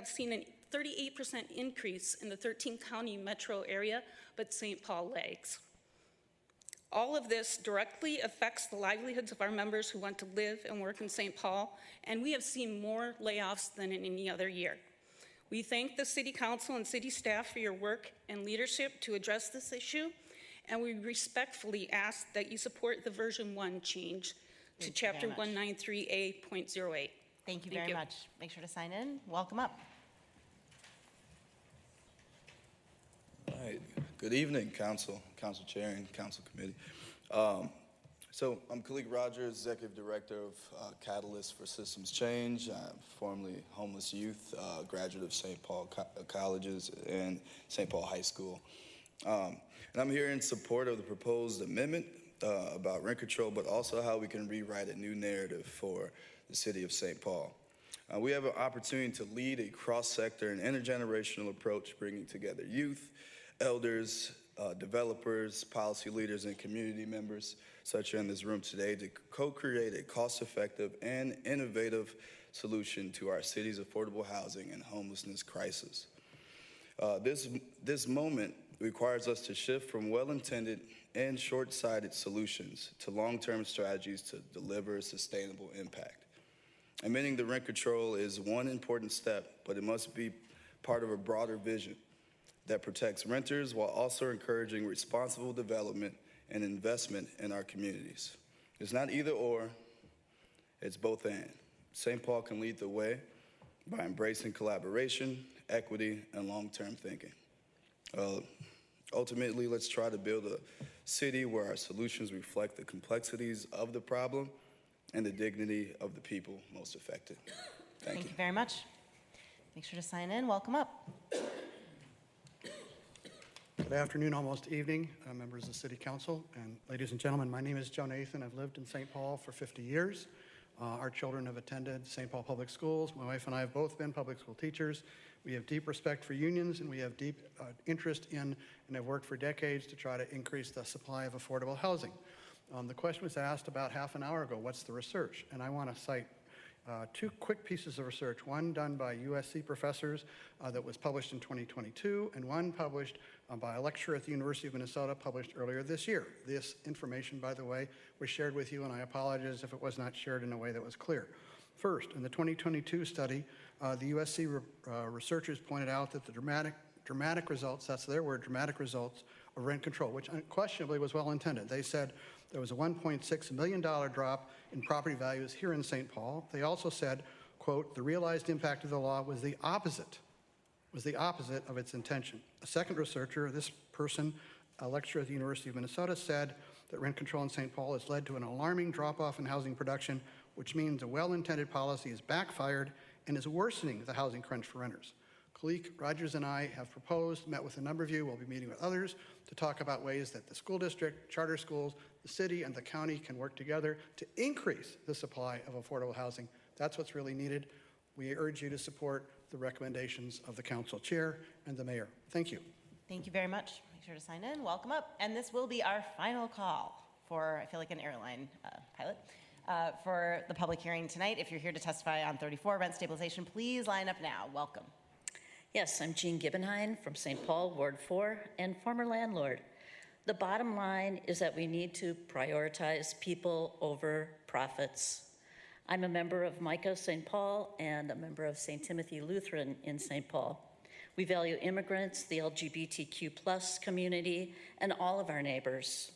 seen a 38% increase in the 13-county metro area, but St. Paul lags. All of this directly affects the livelihoods of our members who want to live and work in St. Paul, and we have seen more layoffs than in any other year. We thank the City Council and City staff for your work and leadership to address this issue, and we respectfully ask that you support the version 1 change to Chapter 193A.08. Thank you very much. Make sure to sign in. Welcome up. All right. Good evening, Council Chair and Council Committee. So I'm Khalid Rogers, Executive Director of Catalyst for Systems Change. I'm formerly homeless youth, graduate of St. Paul Colleges and St. Paul High School. And I'm here in support of the proposed amendment about rent control, but also how we can rewrite a new narrative for the city of St. Paul. We have an opportunity to lead a cross-sector and intergenerational approach, bringing together youth, elders, developers, policy leaders, and community members, such as in this room today, to co-create a cost-effective and innovative solution to our city's affordable housing and homelessness crisis. This moment requires us to shift from well-intended and short-sighted solutions to long-term strategies to deliver sustainable impact. Amending the rent control is one important step, but it must be part of a broader vision that protects renters while also encouraging responsible development and investment in our communities. It's not either or, it's both and. St. Paul can lead the way by embracing collaboration, equity, and long-term thinking. Ultimately, let's try to build a city where our solutions reflect the complexities of the problem and the dignity of the people most affected. Thank you. You very much. Make sure to sign in. Welcome up. Good afternoon, almost evening, members of the City Council, and ladies and gentlemen, my name is Joe Nathan. I've lived in St. Paul for 50 years. Our children have attended St. Paul Public Schools. My wife and I have both been public school teachers. We have deep respect for unions, and we have deep interest in and have worked for decades to try to increase the supply of affordable housing. The question was asked about half an hour ago, what's the research? And I want to cite two quick pieces of research, one done by USC professors that was published in 2022, and one published by a lecturer at the University of Minnesota, published earlier this year. This information, by the way, was shared with you, and I apologize if it was not shared in a way that was clear. First, in the 2022 study, the USC researchers pointed out that the dramatic results, that's their word, dramatic results of rent control, which unquestionably was well intended. They said there was a $1.6 million drop in property values here in St. Paul. They also said, quote, "The realized impact of the law was the opposite of its intention." A second researcher, this person, a lecturer at the University of Minnesota, said that rent control in St. Paul has led to an alarming drop-off in housing production, which means a well-intended policy is backfired and is worsening the housing crunch for renters. Kalik Rogers and I have proposed, met with a number of you, we'll be meeting with others, to talk about ways that the school district, charter schools, the city, and the county can work together to increase the supply of affordable housing. That's what's really needed. We urge you to support the recommendations of the council chair and the mayor. Thank you. Thank you very much. Make sure to sign in. Welcome up. And this will be our final call for, I feel like an airline pilot, for the public hearing tonight. If you're here to testify on 34 rent stabilization, please line up now. Welcome. Yes, I'm Jean Gibbenheim from St. Paul, Ward 4, and former landlord. The bottom line is that we need to prioritize people over profits. I'm a member of Micah St. Paul and a member of St. Timothy Lutheran in St. Paul. We value immigrants, the LGBTQ+ community, and all of our neighbors.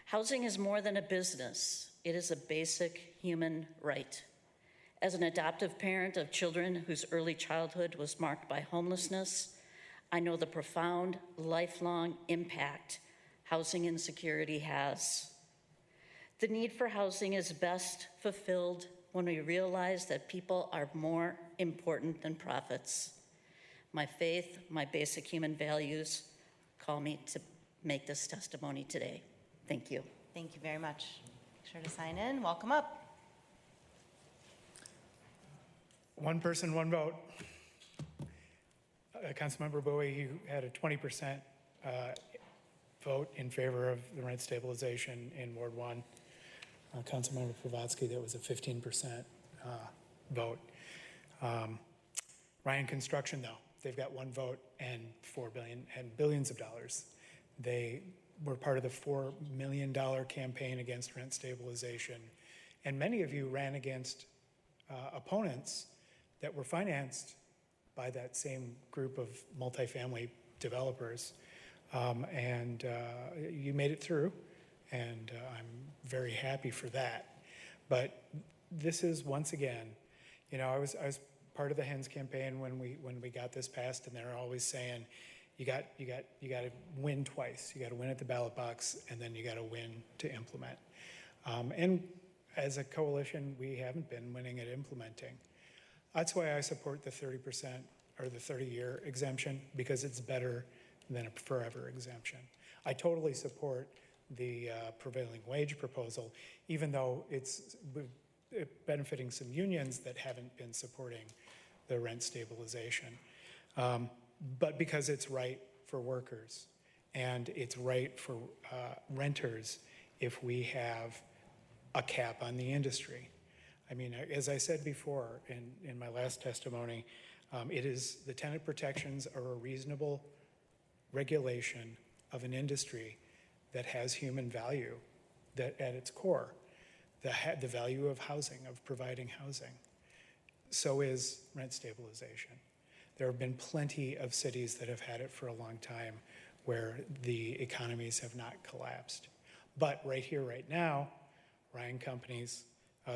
Housing is more than a business. It is a basic human right. As an adoptive parent of children whose early childhood was marked by homelessness, I know the profound, lifelong impact housing insecurity has. The need for housing is best fulfilled when we realize that people are more important than profits. My faith, my basic human values call me to make this testimony today. Thank you. Thank you very much. Make sure to sign in. Welcome up. One person, one vote. Councilmember Bowie, you had a 20% vote in favor of the rent stabilization in Ward 1. Councilmember Pravatsky, that was a 15% vote. Ryan Construction, though, they've got one vote and $4 billion and billions of dollars. They were part of the $4 million campaign against rent stabilization. And many of you ran against opponents that were financed by that same group of multifamily developers. And you made it through, and I'm very happy for that. But this is, once again, you know, I was part of the HENS campaign when we got this passed, and they're always saying, you got to win twice. You got to win at the ballot box, and then you got to win to implement. And as a coalition, we haven't been winning at implementing. That's why I support the 30% or the 30-year exemption, because it's better than a forever exemption. I totally support the prevailing wage proposal, even though it's benefiting some unions that haven't been supporting the rent stabilization. But because it's right for workers and it's right for renters if we have a cap on the industry. I mean, as I said before in my last testimony, it is the tenant protections are a reasonable regulation of an industry that has human value that at its core, the value of housing, of providing housing. So is rent stabilization. There have been plenty of cities that have had it for a long time where the economies have not collapsed. But right here, right now, Ryan Companies,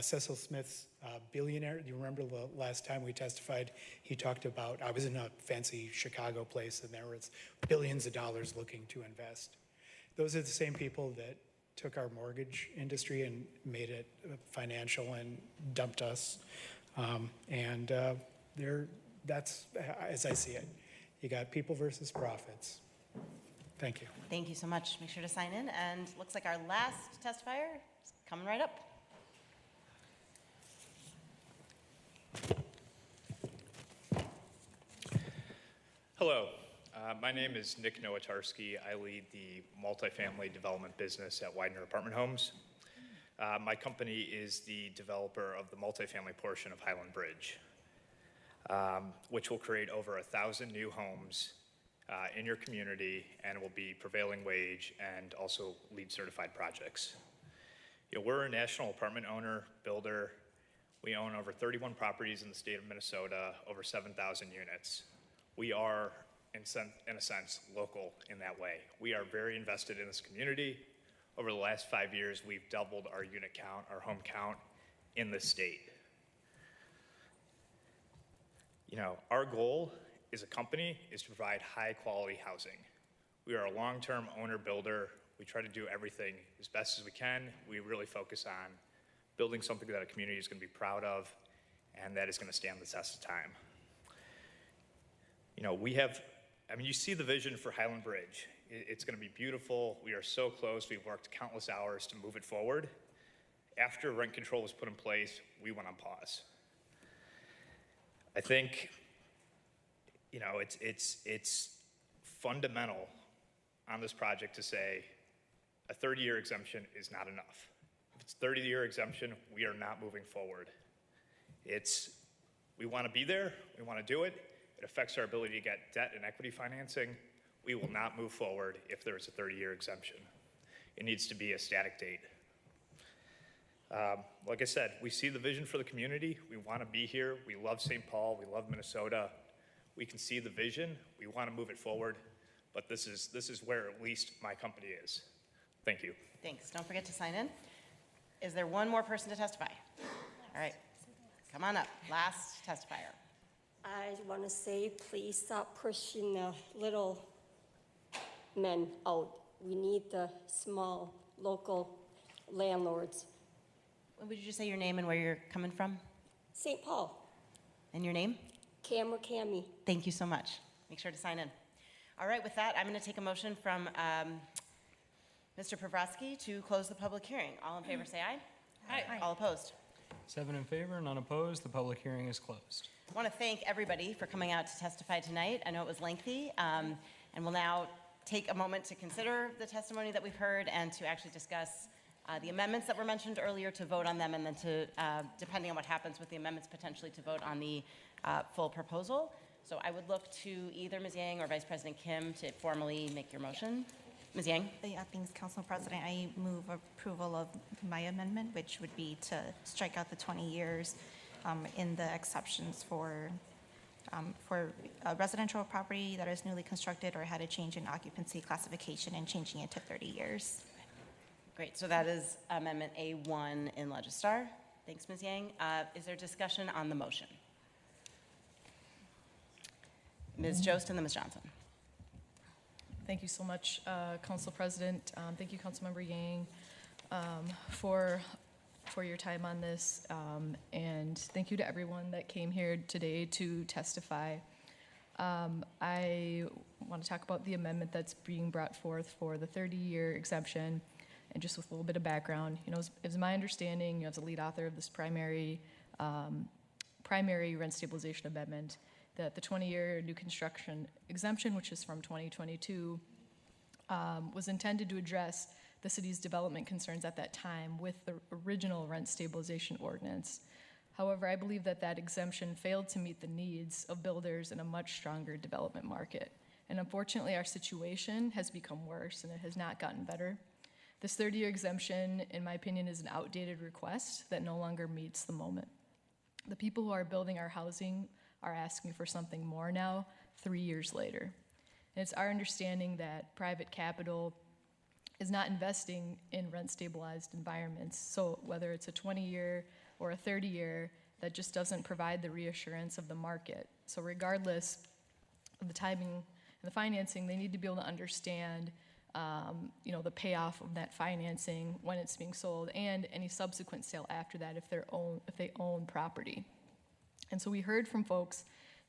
Cecil Smith's billionaire, do you remember the last time we testified, he talked about, I was in a fancy Chicago place and there was billions of dollars looking to invest. Those are the same people that took our mortgage industry and made it financial and dumped us. That's, as I see it, you got people versus profits. Thank you. Thank you so much. Make sure to sign in. And looks like our last testifier is coming right up. Hello, my name is Nick Nowatarski. I lead the multifamily development business at Widener Apartment Homes. My company is the developer of the multifamily portion of Highland Bridge, which will create over 1,000 new homes in your community and will be prevailing wage and also LEED certified projects. You know, we're a national apartment owner, builder. We own over 31 properties in the state of Minnesota, over 7,000 units. We are, in a sense, local in that way. We are very invested in this community. Over the last 5 years, we've doubled our unit count, our home count in the state. Our goal as a company is to provide high-quality housing. We are a long-term owner-builder. We try to do everything as best as we can. We really focus on building something that a community is going to be proud of and that is going to stand the test of time. You see the vision for Highland Bridge. It's going to be beautiful. We are so close. We've worked countless hours to move it forward. After rent control was put in place, we went on pause. I think, it's fundamental on this project to say a 30-year exemption is not enough. If it's a 30-year exemption, we are not moving forward. We want to be there. We want to do it. It affects our ability to get debt and equity financing. We will not move forward if there is a 30-year exemption. It needs to be a static date. Like I said, we see the vision for the community. We want to be here. We love St. Paul. We love Minnesota. We can see the vision. We want to move it forward. But this is where at least my company is. Thank you. Thanks. Don't forget to sign in. Is there one more person to testify? All right. Come on up. Last testifier. I want to say, please stop pushing the little men out. We need the small local landlords. Would you just say your name and where you're coming from? St. Paul. And your name? Cami. Thank you so much. Make sure to sign in. All right, with that, I'm going to take a motion from Mr. Pravratsky to close the public hearing. All in favor say aye. Aye. All opposed? 7 in favor, none opposed. The public hearing is closed. I want to thank everybody for coming out to testify tonight. I know it was lengthy, and we'll now take a moment to consider the testimony that we've heard and to actually discuss the amendments that were mentioned earlier, to vote on them, and then to, depending on what happens with the amendments, potentially to vote on the full proposal. So I would look to either Ms. Yang or Vice President Kim to formally make your motion. Ms. Yang? Yeah, thanks, Council President. I move approval of my amendment, which would be to strike out the 20 years in the exceptions for a residential property that is newly constructed or had a change in occupancy classification, and changing it to 30 years. Great, so that is Amendment A1 in Legistar. Thanks, Ms. Yang. Is there discussion on the motion? Ms. Jost and then Ms. Johnson. Thank you so much, Council President. Thank you, Councilmember Yang, for your time on this, and thank you to everyone that came here today to testify. I want to talk about the amendment that's being brought forth for the 30-year exemption. And just with a little bit of background, it's my understanding, as a lead author of this primary rent stabilization amendment, that the 20-year new construction exemption, which is from 2022, was intended to address the city's development concerns at that time with the original rent stabilization ordinance. However, I believe that exemption failed to meet the needs of builders in a much stronger development market. And unfortunately, our situation has become worse, and it has not gotten better. This 30-year exemption, in my opinion, is an outdated request that no longer meets the moment. The people who are building our housing are asking for something more now, 3 years later. And it's our understanding that private capital is not investing in rent-stabilized environments. So whether it's a 20-year or a 30-year, that just doesn't provide the reassurance of the market. So regardless of the timing and the financing, they need to be able to understand the payoff of that financing when it's being sold, and any subsequent sale after that if they own property. And so we heard from folks,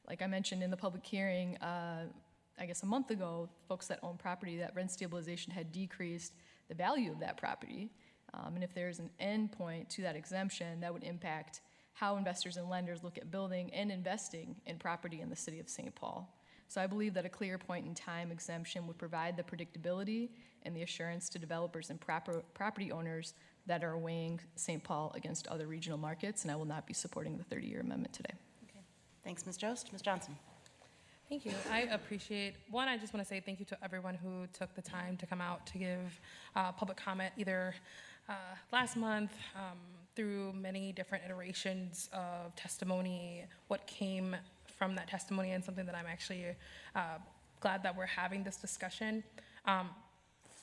like I mentioned in the public hearing, I guess a month ago, folks that own property, that rent stabilization had decreased the value of that property. And if there's an end point to that exemption, that would impact how investors and lenders look at building and investing in property in the city of St. Paul. So I believe that a clear point in time exemption would provide the predictability and the assurance to developers and property owners that are weighing St. Paul against other regional markets, and I will not be supporting the 30-year amendment today. Okay. Thanks, Ms. Jost. Ms. Johnson. Thank you. I appreciate, one, I just want to say thank you to everyone who took the time to come out to give public comment, either last month through many different iterations of testimony, what came from that testimony, and something that I'm actually glad that we're having this discussion.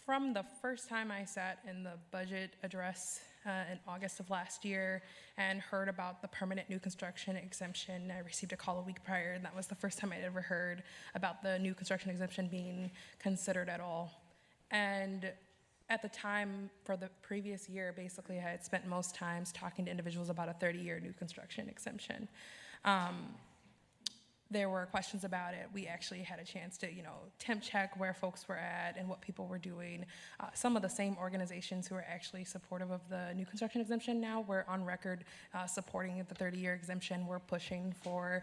From the first time I sat in the budget address in August of last year and heard about the permanent new construction exemption. I received a call a week prior, and that was the first time I'd ever heard about the new construction exemption being considered at all. And at the time, for the previous year, basically, I had spent most times talking to individuals about a 30-year new construction exemption. There were questions about it. We actually had a chance to, temp check where folks were at and what people were doing. Some of the same organizations who are actually supportive of the new construction exemption now were on record supporting the 30-year exemption. We're pushing for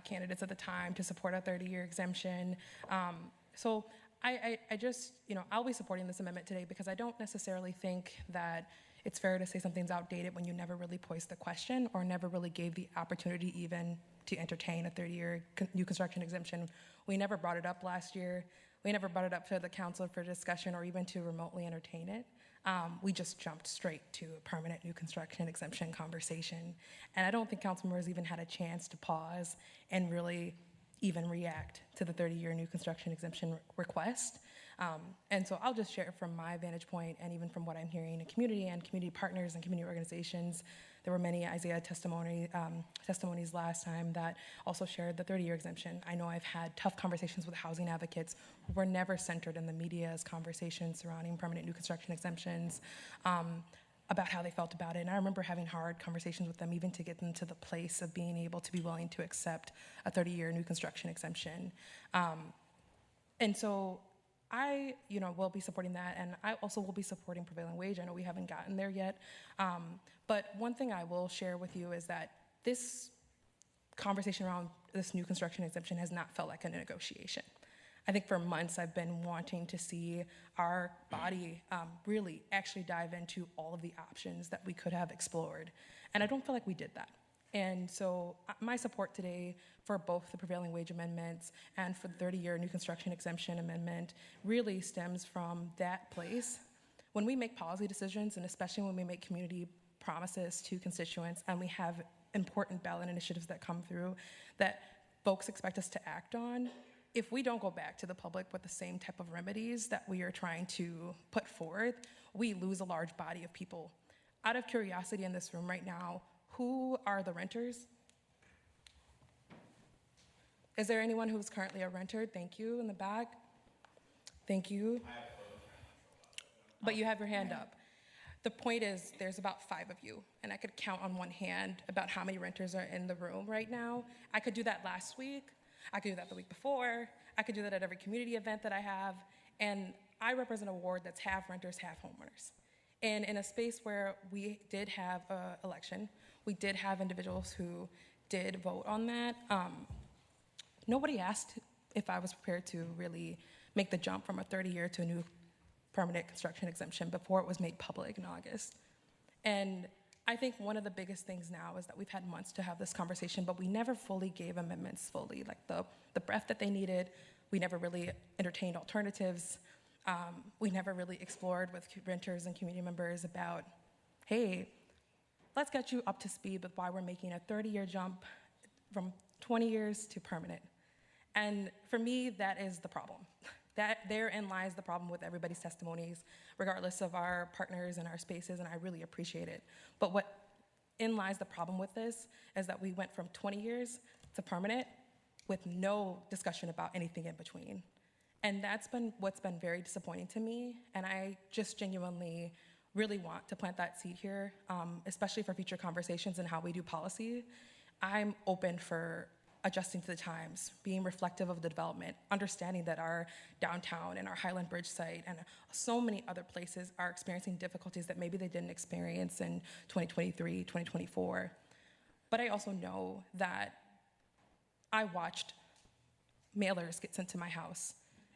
candidates at the time to support a 30-year exemption. So I just, I'll be supporting this amendment today because I don't necessarily think that it's fair to say something's outdated when you never really posed the question or never really gave the opportunity even to entertain a 30-year new construction exemption. We never brought it up last year. We never brought it up to the council for discussion or even to remotely entertain it. We just jumped straight to a permanent new construction exemption conversation. And I don't think council members even had a chance to pause and really even react to the 30-year new construction exemption request. And so I'll just share from my vantage point and even from what I'm hearing in the community and community partners and community organizations. There were many Isaiah testimonies last time that also shared the 30-year exemption. I know I've had tough conversations with housing advocates who were never centered in the media's conversations surrounding permanent new construction exemptions about how they felt about it. And I remember having hard conversations with them even to get them to the place of being able to be willing to accept a 30-year new construction exemption. And so I, will be supporting that, and I also will be supporting prevailing wage. I know we haven't gotten there yet, but one thing I will share with you is that this conversation around this new construction exemption has not felt like a negotiation. I think for months I've been wanting to see our body really actually dive into all of the options that we could have explored, and I don't feel like we did that. And so my support today for both the prevailing wage amendments and for the 30-year new construction exemption amendment really stems from that place. When we make policy decisions, and especially when we make community promises to constituents, and we have important ballot initiatives that come through that folks expect us to act on, if we don't go back to the public with the same type of remedies that we are trying to put forth, we lose a large body of people. Out of curiosity in this room right now, who are the renters? Is there anyone who's currently a renter? Thank you, in the back. Thank you. But you have your hand up. The point is, there's about 5 of you, and I could count on one hand about how many renters are in the room right now. I could do that last week. I could do that the week before. I could do that at every community event that I have. And I represent a ward that's half renters, half homeowners. And in a space where we did have an election, we did have individuals who did vote on that. Nobody asked if I was prepared to really make the jump from a 30-year to a new permanent construction exemption before it was made public in August. And I think one of the biggest things now is that we've had months to have this conversation, but we never fully gave amendments fully, like the breadth that they needed. We never really entertained alternatives. We never really explored with renters and community members about, hey, let's get you up to speed with why we're making a 30-year jump from 20 years to permanent. And for me, that is the problem. Therein lies the problem with everybody's testimonies, regardless of our partners and our spaces, and I really appreciate it. But in lies the problem with this is that we went from 20 years to permanent with no discussion about anything in between. And that's been what's been very disappointing to me, and I just genuinely really want to plant that seed here, especially for future conversations and how we do policy. I'm open for adjusting to the times, being reflective of the development, understanding that our downtown and our Highland Bridge site and so many other places are experiencing difficulties that maybe they didn't experience in 2023, 2024. But I also know that I watched mailers get sent to my house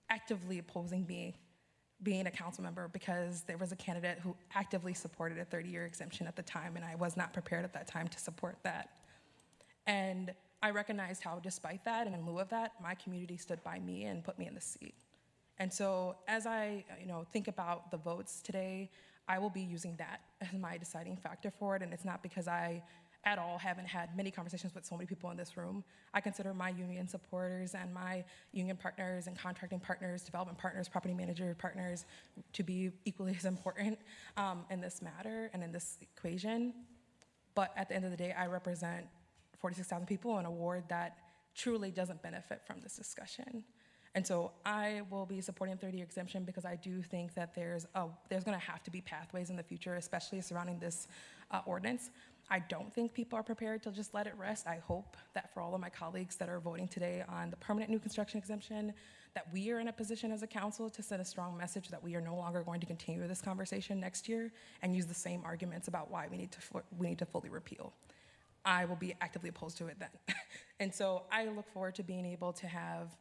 actively opposing me being a council member because there was a candidate who actively supported a 30-year exemption at the time, and I was not prepared at that time to support that. And I recognized how, despite that and in lieu of that, my community stood by me and put me in the seat. And so as I think about the votes today, I will be using that as my deciding factor for it, and it's not because I at all haven't had many conversations with so many people in this room. I consider my union supporters and my union partners and contracting partners, development partners, property manager partners to be equally as important in this matter and in this equation. But at the end of the day, I represent 46,000 people in a ward that truly doesn't benefit from this discussion. And so I will be supporting 30-year exemption because I do think that there's going to have to be pathways in the future, especially surrounding this ordinance. I don't think people are prepared to just let it rest. I hope that for all of my colleagues that are voting today on the permanent new construction exemption, that we are in a position as a council to send a strong message that we are no longer going to continue this conversation next year and use the same arguments about why we need to fully repeal. I will be actively opposed to it then. And so I look forward to being able to have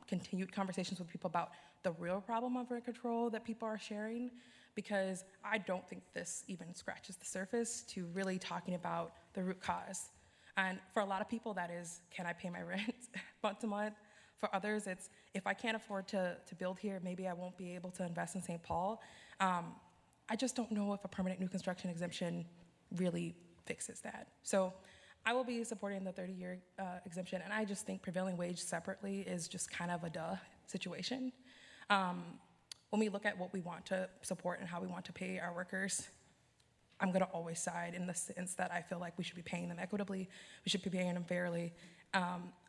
continued conversations with people about the real problem of rent control that people are sharing, because I don't think this even scratches the surface to really talking about the root cause. And for a lot of people, that is, can I pay my rent month to month? For others, it's, if I can't afford to build here, maybe I won't be able to invest in St. Paul. I just don't know if a permanent new construction exemption really fixes that. So I will be supporting the 30-year exemption, and I just think prevailing wage separately is just kind of a duh situation. When we look at what we want to support and how we want to pay our workers, I'm going to always side in the sense that I feel like we should be paying them equitably, we should be paying them fairly.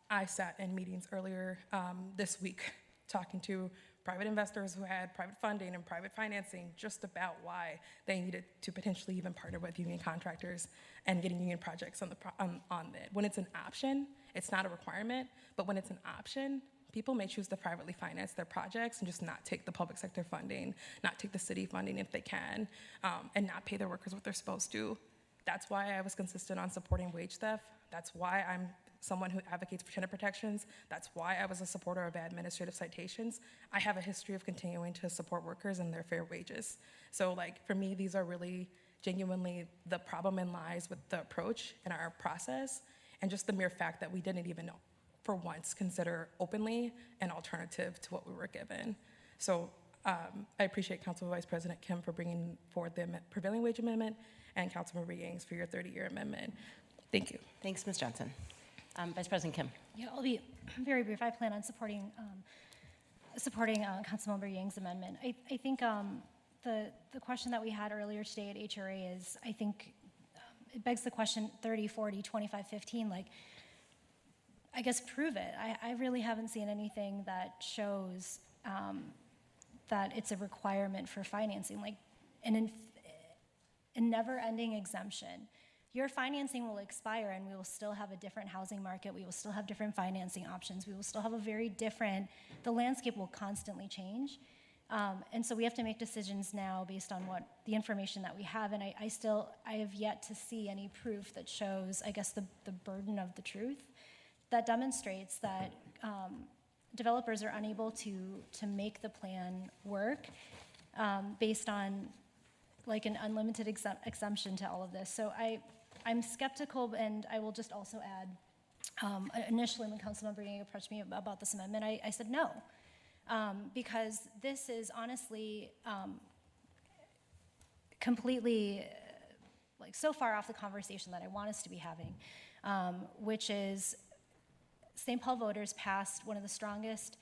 I sat in meetings earlier this week talking to private investors who had private funding and private financing just about why they needed to potentially even partner with union contractors and getting union projects on it. When it's an option, it's not a requirement, but when it's an option, people may choose to privately finance their projects and just not take the public sector funding, not take the city funding if they can, and not pay their workers what they're supposed to. That's why I was consistent on supporting wage theft. That's why I'm someone who advocates for tenant protections. That's why I was a supporter of administrative citations. I have a history of continuing to support workers and their fair wages. So like for me, these are really genuinely the problem in lies with the approach and our process and just the mere fact that we didn't even know for once consider openly an alternative to what we were given. So I appreciate Council Vice President Kim for bringing forward the prevailing wage amendment and Councilmember Yang for your 30-year amendment. Thank you. Thanks, Ms. Johnson. Vice President Kim. Yeah, I'll be very brief. I plan on supporting Councilmember Yang's amendment. I think the question that we had earlier today at HRA is, I think it begs the question 30, 40, 25, 15, like, I guess prove it. I really haven't seen anything that shows that it's a requirement for financing, like a never-ending exemption. Your financing will expire and we will still have a different housing market. We will still have different financing options. We will still have a very different, the landscape will constantly change. And so we have to make decisions now based on what the information that we have. And I have yet to see any proof that shows, I guess, the burden of the truth that demonstrates that developers are unable to make the plan work based on like an unlimited exemption to all of this. So I'm skeptical, and I will just also add, initially when Councilmember Yang approached me about this amendment, I said no, because this is honestly completely like so far off the conversation that I want us to be having, which is St. Paul voters passed one of the strongest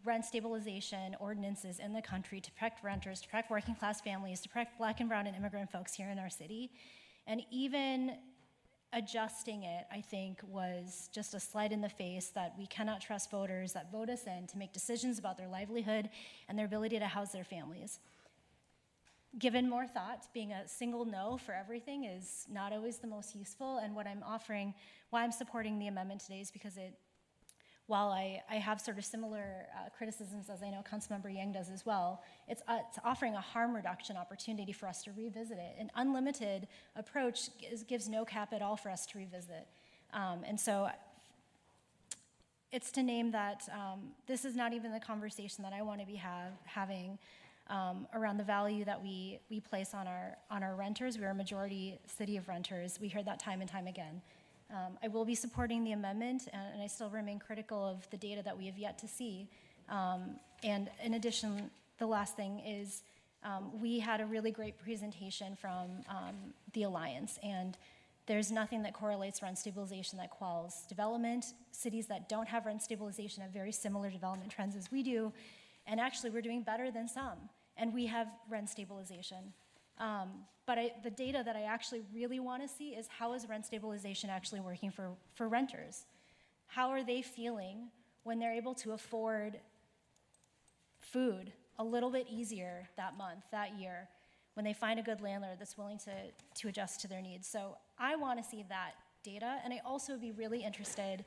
rent stabilization ordinances in the country to protect renters, to protect working class families, to protect Black and brown and immigrant folks here in our city. And even adjusting it, I think, was just a slide in the face that we cannot trust voters that vote us in to make decisions about their livelihood and their ability to house their families. Given more thought, being a single no for everything is not always the most useful, and what I'm offering, why I'm supporting the amendment today is because while I have sort of similar criticisms as I know Councilmember Yang does as well, it's offering a harm reduction opportunity for us to revisit it. An unlimited approach gives no cap at all for us to revisit. And so it's to name that this is not even the conversation that I want to be having around the value that we place on our renters. We're a majority city of renters. We hear that time and time again. I will be supporting the amendment, and I still remain critical of the data that we have yet to see. And in addition, the last thing is we had a really great presentation from the Alliance, and There's nothing that correlates rent stabilization that quells development. Cities that don't have rent stabilization have very similar development trends as we do, and actually we're doing better than some, and we have rent stabilization. But the data that I actually really want to see is how is rent stabilization actually working for renters? How are they feeling when they're able to afford food a little bit easier that month, that year, when they find a good landlord that's willing to adjust to their needs? So I want to see that data, and I also would be really interested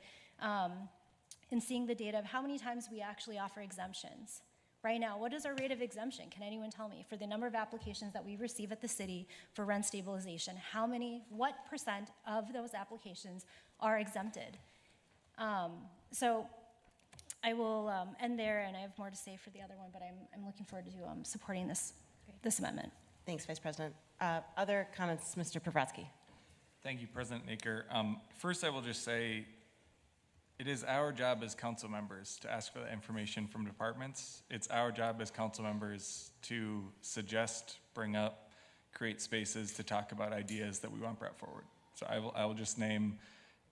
in seeing the data of how many times we actually offer exemptions. Right now, what is our rate of exemption? Can anyone tell me? For the number of applications that we receive at the city for rent stabilization, what percent of those applications are exempted? So I will end there, and I have more to say for the other one, but I'm looking forward to supporting this amendment. Thanks, Vice President. Other comments, Mr. Pravratsky. Thank you, President Naker. First, I will just say it is our job as council members to ask for the information from departments. It's our job as council members to suggest, bring up, create spaces to talk about ideas that we want brought forward. So I will just name,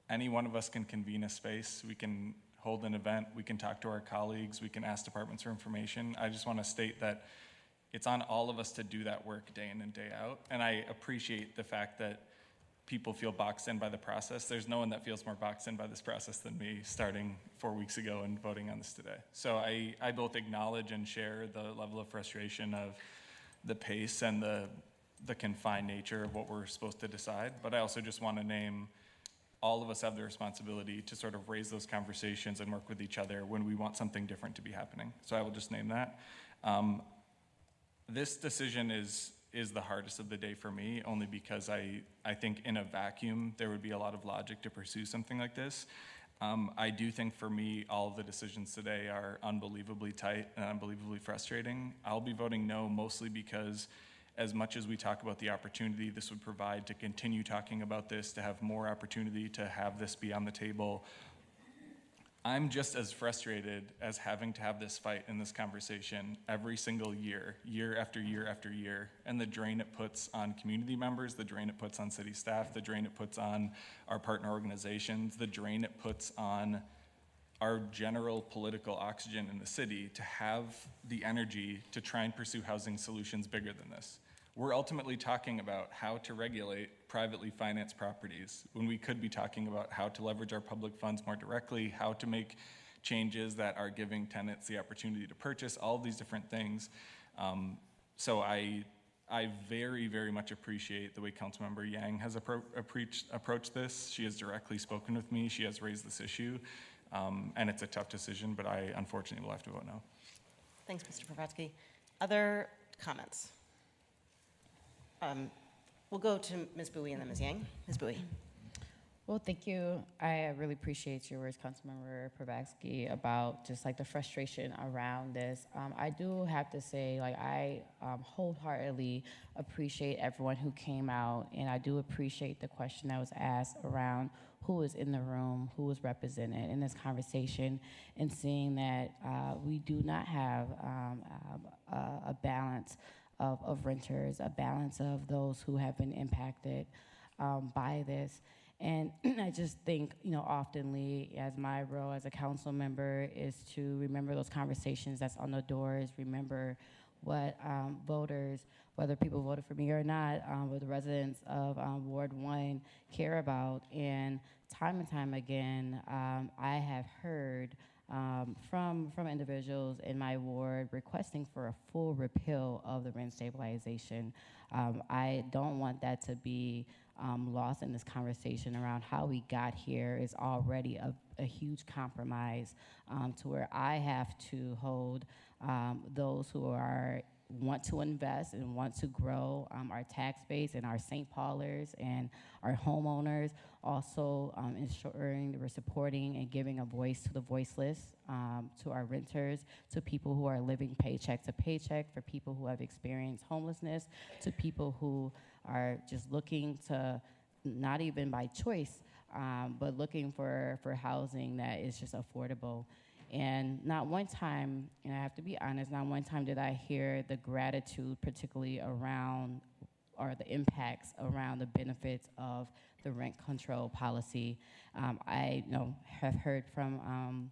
any one of us can convene a space. We can hold an event. We can talk to our colleagues. We can ask departments for information. I just want to state that it's on all of us to do that work day in and day out. And I appreciate the fact that people feel boxed in by the process. There's no one that feels more boxed in by this process than me, starting 4 weeks ago and voting on this today. So I both acknowledge and share the level of frustration of the pace and the confined nature of what we're supposed to decide. But I also just want to name, all of us have the responsibility to sort of raise those conversations and work with each other when we want something different to be happening. So I will just name that. This decision is the hardest of the day for me, only because I think in a vacuum there would be a lot of logic to pursue something like this. I do think for me all of the decisions today are unbelievably tight and unbelievably frustrating. I'll be voting no mostly because as much as we talk about the opportunity this would provide to continue talking about this, to have more opportunity to have this be on the table, I'm just as frustrated as having to have this fight and this conversation every single year, year after year after year, and the drain it puts on community members, the drain it puts on city staff, the drain it puts on our partner organizations, the drain it puts on our general political oxygen in the city to have the energy to try and pursue housing solutions bigger than this. We're ultimately talking about how to regulate privately financed properties when we could be talking about how to leverage our public funds more directly, how to make changes that are giving tenants the opportunity to purchase, all of these different things. So I very, very much appreciate the way Councilmember Yang has approached this. She has directly spoken with me. She has raised this issue. And it's a tough decision, but I unfortunately will have to vote no. Thanks, Mr. Pravratsky. Other comments? We'll go to Ms. Bowie and then Ms. Yang. Ms. Bowie. Well, thank you. I really appreciate your words, Councilmember Pravratsky, about just like the frustration around this. I do have to say, like, I wholeheartedly appreciate everyone who came out, and I do appreciate the question that was asked around who is in the room, who is represented in this conversation, and seeing that we do not have a balance of renters, a balance of those who have been impacted by this. And I just think, oftenly, as my role as a council member is to remember those conversations that's on the doors, remember what voters, whether people voted for me or not, what the residents of Ward 1 care about. And time again, I have heard from individuals in my ward requesting for a full repeal of the rent stabilization. I don't want that to be lost in this conversation around how we got here. Is already a huge compromise to where I have to hold those who want to invest and want to grow our tax base and our St. Paulers and our homeowners, also ensuring that we're supporting and giving a voice to the voiceless, to our renters, to people who are living paycheck to paycheck, for people who have experienced homelessness, to people who are just looking to, not even by choice, but looking for housing that is just affordable. And not one time, and I have to be honest, not one time did I hear the gratitude, particularly around or the impacts around the benefits of the rent control policy. I have heard from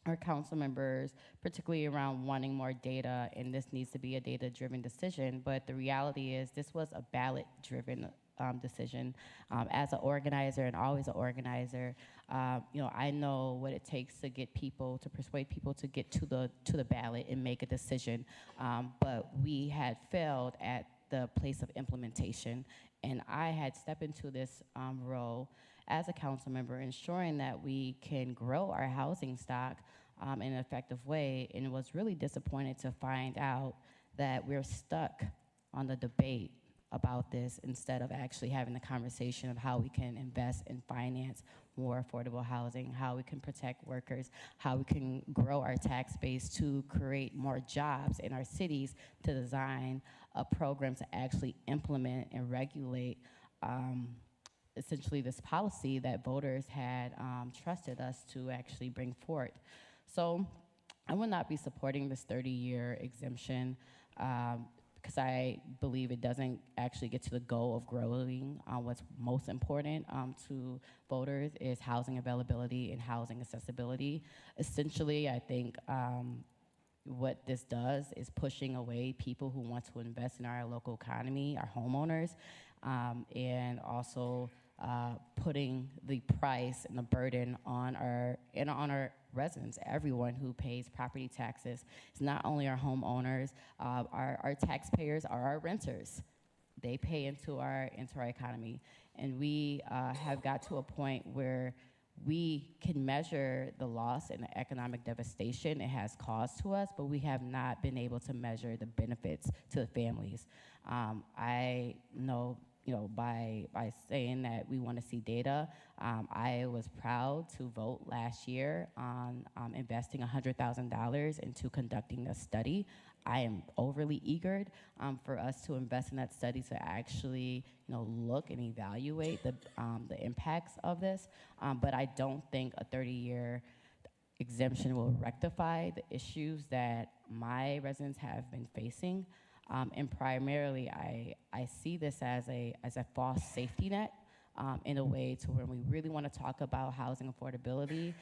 our council members, particularly around wanting more data, and this needs to be a data-driven decision, but the reality is this was a ballot-driven decision. As an organizer and always an organizer, I know what it takes to get people, to persuade people to get to the ballot and make a decision, but we had failed at the place of implementation, and I had stepped into this role as a council member, ensuring that we can grow our housing stock in an effective way, and was really disappointed to find out that we're stuck on the debate about this instead of actually having the conversation of how we can invest and finance more affordable housing, how we can protect workers, how we can grow our tax base to create more jobs in our cities, to design a program to actually implement and regulate essentially this policy that voters had trusted us to actually bring forth. So I will not be supporting this 30-year exemption because I believe it doesn't actually get to the goal of growing. What's most important to voters is housing availability and housing accessibility. Essentially, I think what this does is pushing away people who want to invest in our local economy, our homeowners, and also putting the price and the burden on our residents, everyone who pays property taxes. It's not only our homeowners, our taxpayers are our renters. They pay into our economy. And we have got to a point where we can measure the loss and the economic devastation it has caused to us, but we have not been able to measure the benefits to the families. I know, by saying that we want to see data, I was proud to vote last year on investing $100,000 into conducting a study. I am overly eager for us to invest in that study to actually, look and evaluate the impacts of this. But I don't think a 30-year exemption will rectify the issues that my residents have been facing. And primarily, I see this as a false safety net in a way to when we really want to talk about housing affordability,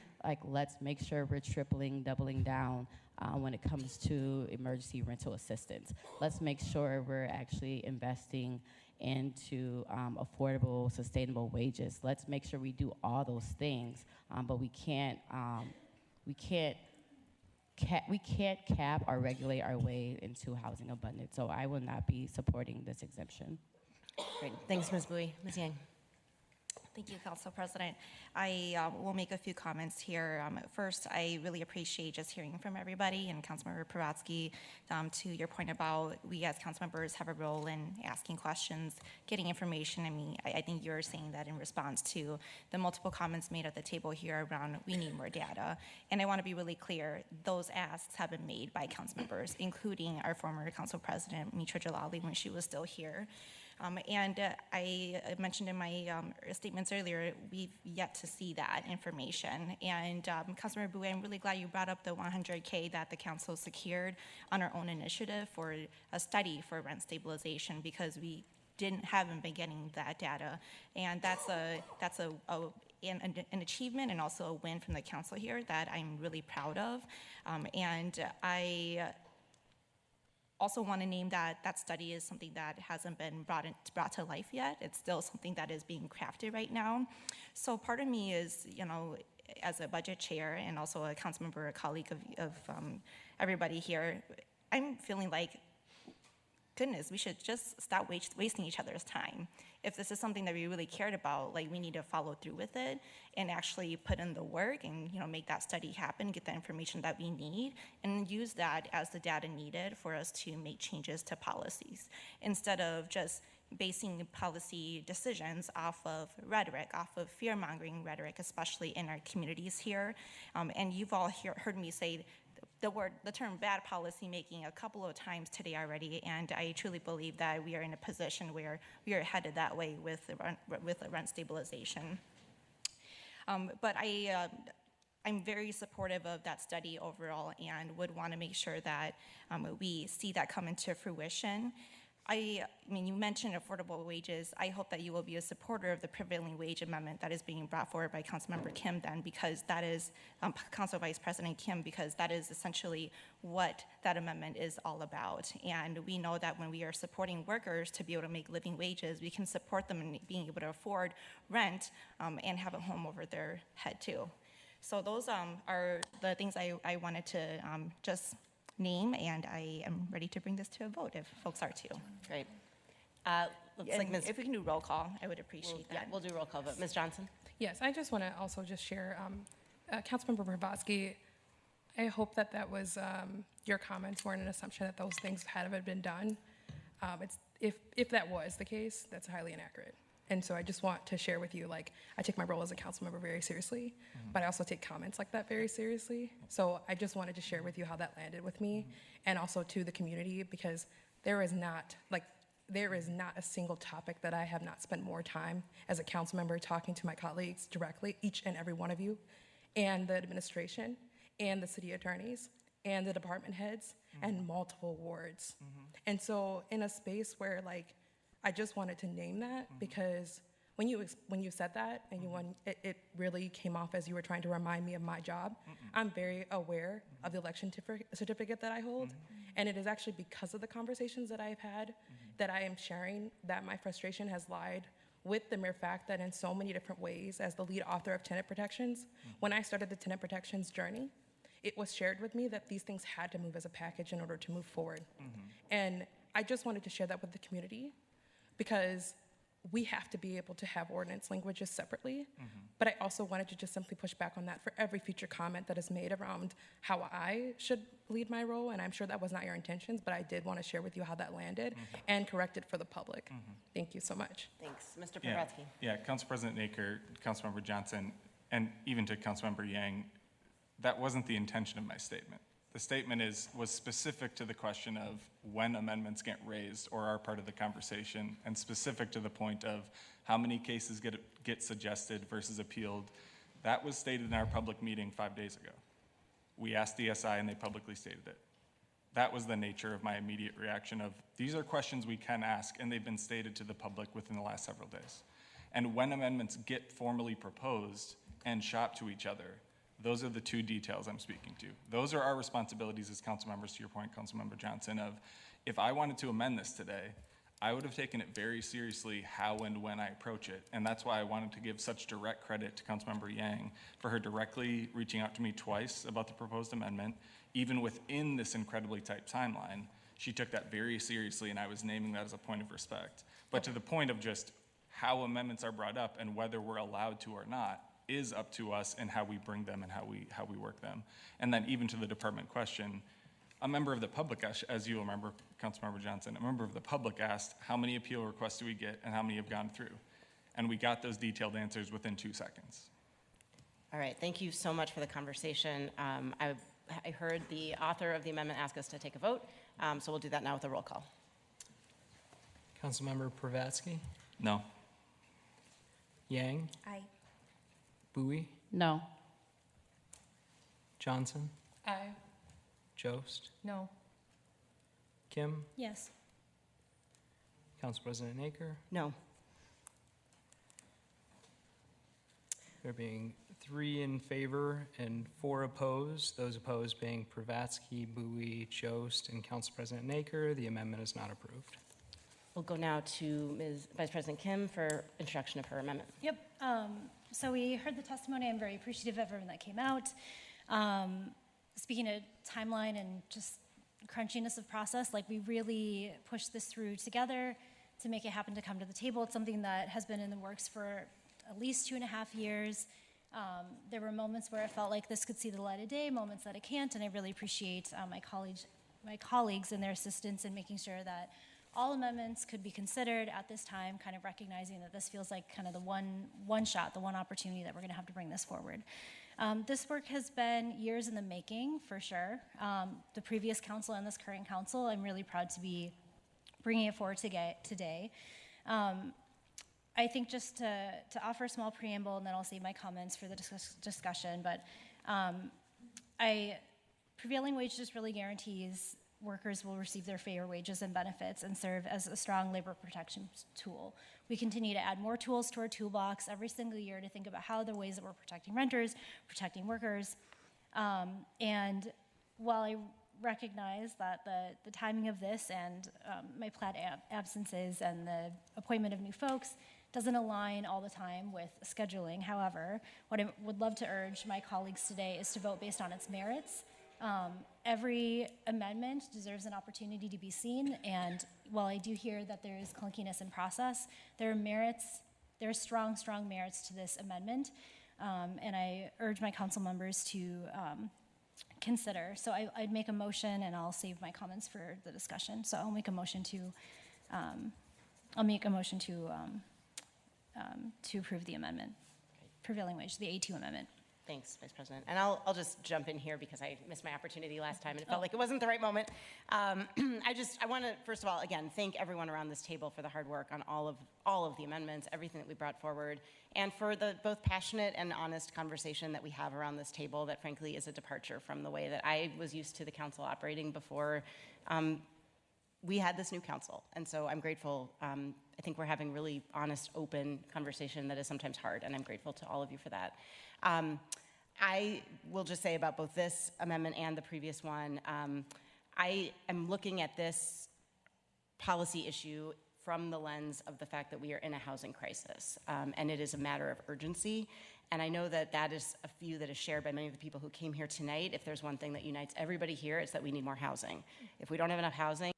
let's make sure we're tripling, doubling down when it comes to emergency rental assistance. Let's make sure we're actually investing into affordable, sustainable wages. Let's make sure we do all those things, but we can't cap or regulate our way into housing abundance. So I will not be supporting this exemption. Great. Thanks, Ms. Bowie. Ms. Yang. Thank you, Council President. I will make a few comments here. First, I really appreciate just hearing from everybody, and Councilmember Prawatsky, to your point about we as council members have a role in asking questions, getting information. I mean, I think you're saying that in response to the multiple comments made at the table here around we need more data. And I want to be really clear, those asks have been made by council members, including our former council president, Mitra Jalali, when she was still here. And I mentioned in my statements earlier, we've yet to see that information. And Councilmember Bowie, I'm really glad you brought up the $100K that the council secured on our own initiative for a study for rent stabilization, because we haven't been getting that data. And that's an achievement and also a win from the council here that I'm really proud of. And I also want to name that that study is something that hasn't been brought to life yet. It's still something that is being crafted right now. So part of me is, as a budget chair and also a council member, a colleague of everybody here, I'm feeling like, goodness, we should just stop wasting each other's time. If this is something that we really cared about, we need to follow through with it and actually put in the work and, make that study happen, get the information that we need, and use that as the data needed for us to make changes to policies, instead of just basing policy decisions off of rhetoric, off of fear-mongering rhetoric, especially in our communities here. And you've all heard me say the term bad policy making a couple of times today already, and I truly believe that we are in a position where we are headed that way with the rent stabilization. But I'm very supportive of that study overall and would want to make sure that we see that come into fruition. I mean, you mentioned affordable wages. I hope that you will be a supporter of the prevailing wage amendment that is being brought forward by Councilmember Kim then, because that is, Council Vice President Kim, because that is essentially what that amendment is all about. And we know that when we are supporting workers to be able to make living wages, we can support them in being able to afford rent and have a home over their head too. So those are the things I wanted to just name, and I am ready to bring this to a vote if folks are too. Great. Looks like Ms. If we can do roll call, I would appreciate that. Yeah, we'll do roll call vote. Ms. Johnson? Yes, I just want to also just share, Councilmember Bravoski, I hope that that was, your comments weren't an assumption that those things hadn't been done. If that was the case, that's highly inaccurate. And so I just want to share with you, like, I take my role as a council member very seriously, but I also take comments like that very seriously. So I just wanted to share with you how that landed with me, and also to the community, because there is not a single topic that I have not spent more time as a council member talking to my colleagues directly, each and every one of you, and the administration, and the city attorneys, and the department heads, and multiple wards. And so in a space where, like, I just wanted to name that, because when you said that, and it really came off as you were trying to remind me of my job. I'm very aware of the election certificate that I hold, and it is actually because of the conversations that I've had that I am sharing that my frustration has lied with the mere fact that in so many different ways, as the lead author of tenant protections, when I started the tenant protections journey, it was shared with me that these things had to move as a package in order to move forward. And I just wanted to share that with the community, because we have to be able to have ordinance languages separately. But I also wanted to just simply push back on that for every future comment that is made around how I should lead my role. And I'm sure that was not your intentions, but I did want to share with you how that landed and correct it for the public. Thank you so much. Thanks. Mr. Pravetsky. Yeah, Council President Naker, Councilmember Johnson, and even to Councilmember Yang, that wasn't the intention of my statement. The statement was specific to the question of when amendments get raised or are part of the conversation, and specific to the point of how many cases get suggested versus appealed. That was stated in our public meeting 5 days ago. We asked DSI and they publicly stated it. That was the nature of my immediate reaction of, these are questions we can ask, and they've been stated to the public within the last several days. And when amendments get formally proposed and shopped to each other, those are the two details I'm speaking to. Those are our responsibilities as council members, to your point, Councilmember Johnson, of if I wanted to amend this today, I would have taken it very seriously how and when I approach it. And that's why I wanted to give such direct credit to Councilmember Yang for her directly reaching out to me twice about the proposed amendment. Even within this incredibly tight timeline, she took that very seriously, and I was naming that as a point of respect. But to the point of just how amendments are brought up and whether we're allowed to or not, is up to us and how we bring them and how we work them. And then even to the department question, a member of the public, as you remember, Councilmember Johnson, a member of the public asked, how many appeal requests do we get and how many have gone through? And we got those detailed answers within 2 seconds. All right, thank you so much for the conversation. I heard the author of the amendment ask us to take a vote, so we'll do that now with a roll call. Councilmember Pravetsky? No. Yang? Aye. Bowie? No. Johnson? Aye. Jost? No. Kim? Yes. Council President Naker? No. There being 3 in favor and 4 opposed, those opposed being Pravetsky, Bowie, Jost, and Council President Naker, the amendment is not approved. We'll go now to Ms. Vice President Kim for introduction of her amendment. Yep. So we heard the testimony. I'm very appreciative of everyone that came out. Speaking of timeline and just crunchiness of process, like, we really pushed this through together to make it happen to come to the table. It's something that has been in the works for at least 2.5 years. There were moments where I felt like this could see the light of day, moments that it can't, and I really appreciate my colleagues and their assistance in making sure that all amendments could be considered at this time, kind of recognizing that this feels like kind of the one shot, the one opportunity that we're going to have to bring this forward. This work has been years in the making, for sure. The previous council and this current council, I'm really proud to be bringing it forward today. I think just to offer a small preamble, and then I'll save my comments for the discussion, but prevailing wage just really guarantees workers will receive their fair wages and benefits and serve as a strong labor protection tool. We continue to add more tools to our toolbox every single year to think about how the ways that we're protecting renters, protecting workers. And while I recognize that the timing of this and my planned absences and the appointment of new folks doesn't align all the time with scheduling. However, what I would love to urge my colleagues today is to vote based on its merits. Every amendment deserves an opportunity to be seen, and while I do hear that there is clunkiness in process, there are merits, there are strong merits to this amendment, and I urge my council members to consider. So I'd make a motion, and I'll save my comments for the discussion. So I'll make a motion to approve the amendment, prevailing wage, the A2 amendment. Thanks, Vice President. And I'll just jump in here because I missed my opportunity last time and it felt like it wasn't the right moment. I want to, first of all, again, thank everyone around this table for the hard work on all of the amendments, everything that we brought forward, and for the both passionate and honest conversation that we have around this table that frankly is a departure from the way that I was used to the council operating before we had this new council. And so I'm grateful. I think we're having really honest, open conversation that is sometimes hard, and I'm grateful to all of you for that. I will just say about both this amendment and the previous one, I am looking at this policy issue from the lens of the fact that we are in a housing crisis, and it is a matter of urgency. And I know that that is a view that is shared by many of the people who came here tonight. If there's one thing that unites everybody here, it's that we need more housing. If we don't have enough housing,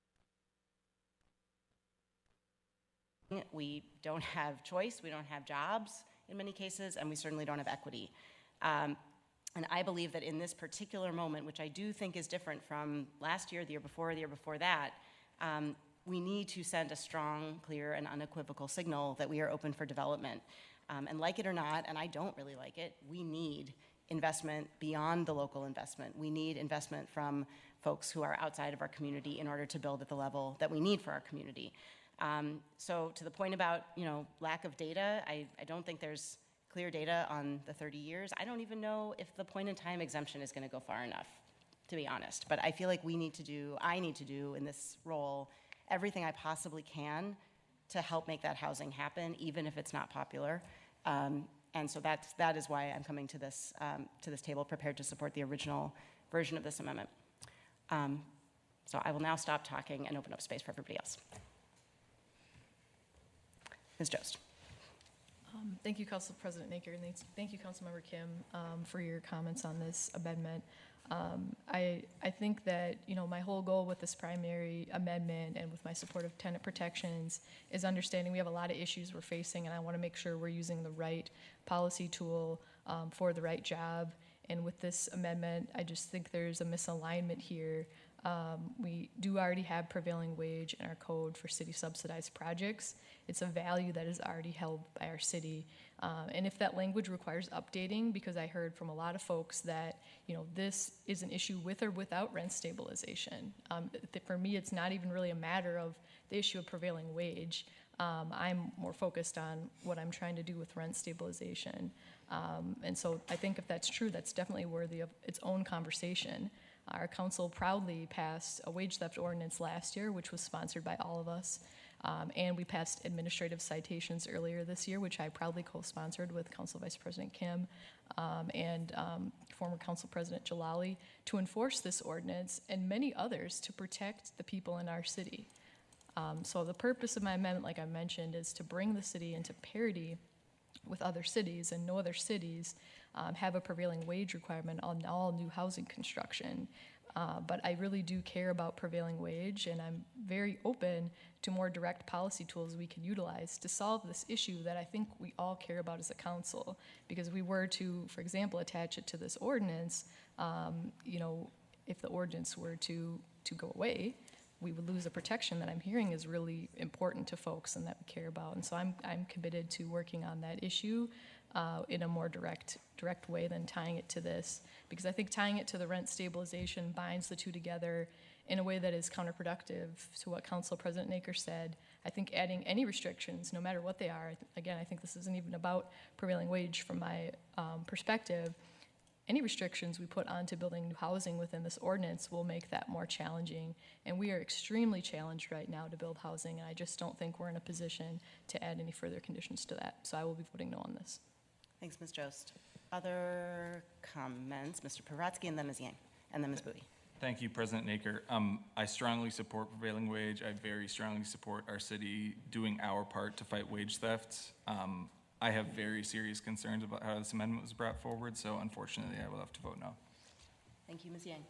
we don't have choice, we don't have jobs in many cases, and we certainly don't have equity. And I believe that in this particular moment, which I do think is different from last year, the year before that, we need to send a strong, clear, and unequivocal signal that we are open for development. And like it or not, and I don't really like it, we need investment beyond the local investment. We need investment from folks who are outside of our community in order to build at the level that we need for our community. So to the point about, lack of data, I don't think there's clear data on the 30 years. I don't even know if the point-in-time exemption is going to go far enough, to be honest. But I feel like I need to do in this role everything I possibly can to help make that housing happen, even if it's not popular. And so that is why I'm coming to this table prepared to support the original version of this amendment. So I will now stop talking and open up space for everybody else. Ms. Jost. Thank you, Council President Naker, and thank you, Councilmember Kim, for your comments on this amendment. I think that, my whole goal with this primary amendment and with my support of tenant protections is understanding we have a lot of issues we're facing, and I want to make sure we're using the right policy tool for the right job. And with this amendment, I just think there's a misalignment here. We do already have prevailing wage in our code for city subsidized projects. It's a value that is already held by our city. And if that language requires updating, because I heard from a lot of folks that, this is an issue with or without rent stabilization. For me, it's not even really a matter of the issue of prevailing wage. I'm more focused on what I'm trying to do with rent stabilization. And so I think if that's true, that's definitely worthy of its own conversation. Our council proudly passed a wage theft ordinance last year, which was sponsored by all of us. And we passed administrative citations earlier this year, which I proudly co-sponsored with Council Vice President Kim and former Council President Jalali to enforce this ordinance and many others to protect the people in our city. So the purpose of my amendment, like I mentioned, is to bring the city into parity with other cities, and no other cities have a prevailing wage requirement on all new housing construction. But I really do care about prevailing wage, and I'm very open to more direct policy tools we can utilize to solve this issue that I think we all care about as a council. Because we were to, for example, attach it to this ordinance, if the ordinance were to go away, we would lose a protection that I'm hearing is really important to folks and that we care about. And so I'm committed to working on that issue in a more direct way than tying it to this, because I think tying it to the rent stabilization binds the two together in a way that is counterproductive to what Council President Naker said. I think adding any restrictions, no matter what they are, again, I think this isn't even about prevailing wage from my perspective, any restrictions we put onto building new housing within this ordinance will make that more challenging. And we are extremely challenged right now to build housing, and I just don't think we're in a position to add any further conditions to that. So I will be voting no on this. Thanks, Ms. Jost. Other comments? Mr. Paratsky and then Ms. Yang, and then Ms. Bowie. Thank you, President Naker. I strongly support prevailing wage. I very strongly support our city doing our part to fight wage theft. I have very serious concerns about how this amendment was brought forward, so unfortunately I will have to vote no. Thank you, Ms. Yang.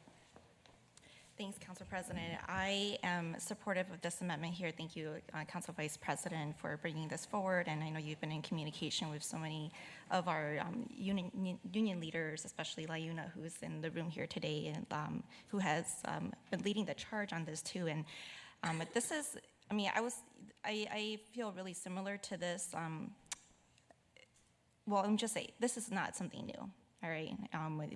Thanks, Council President. I am supportive of this amendment here. Thank you, Council Vice President, for bringing this forward. And I know you've been in communication with so many of our union leaders, especially Layuna, who's in the room here today, and who has been leading the charge on this too. And this is, I mean, I feel really similar to this. Well, let me just say, this is not something new, all right?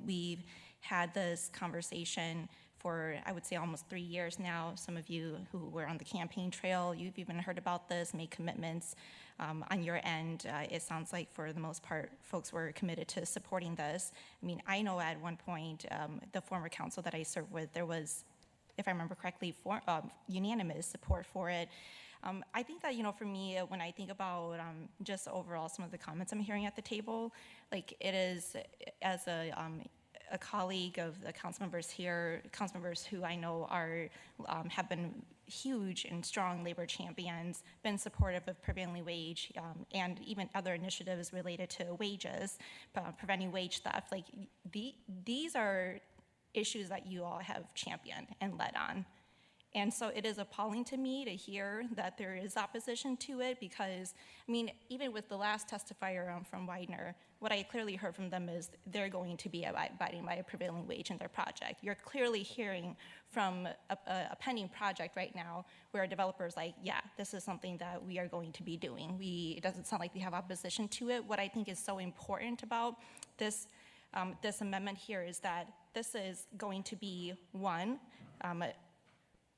We've had this conversation for, I would say, almost 3 years now. Some of you who were on the campaign trail, you've even heard about this, made commitments on your end. It sounds like for the most part, folks were committed to supporting this. I mean, I know at one point, the former council that I served with, there was, if I remember correctly, unanimous support for it. I think that, you know, for me, when I think about just overall some of the comments I'm hearing at the table, like it is, as a colleague of the council members here, council members who I know are have been huge and strong labor champions, been supportive of prevailing wage and even other initiatives related to wages, preventing wage theft. Like these are issues that you all have championed and led on. And so it is appalling to me to hear that there is opposition to it because, I mean, even with the last testifier from Widener, what I clearly heard from them is they're going to be abiding by a prevailing wage in their project. You're clearly hearing from a pending project right now where a developer is like, yeah, this is something that we are going to be doing. It doesn't sound like we have opposition to it. What I think is so important about this amendment here is that this is going to be one,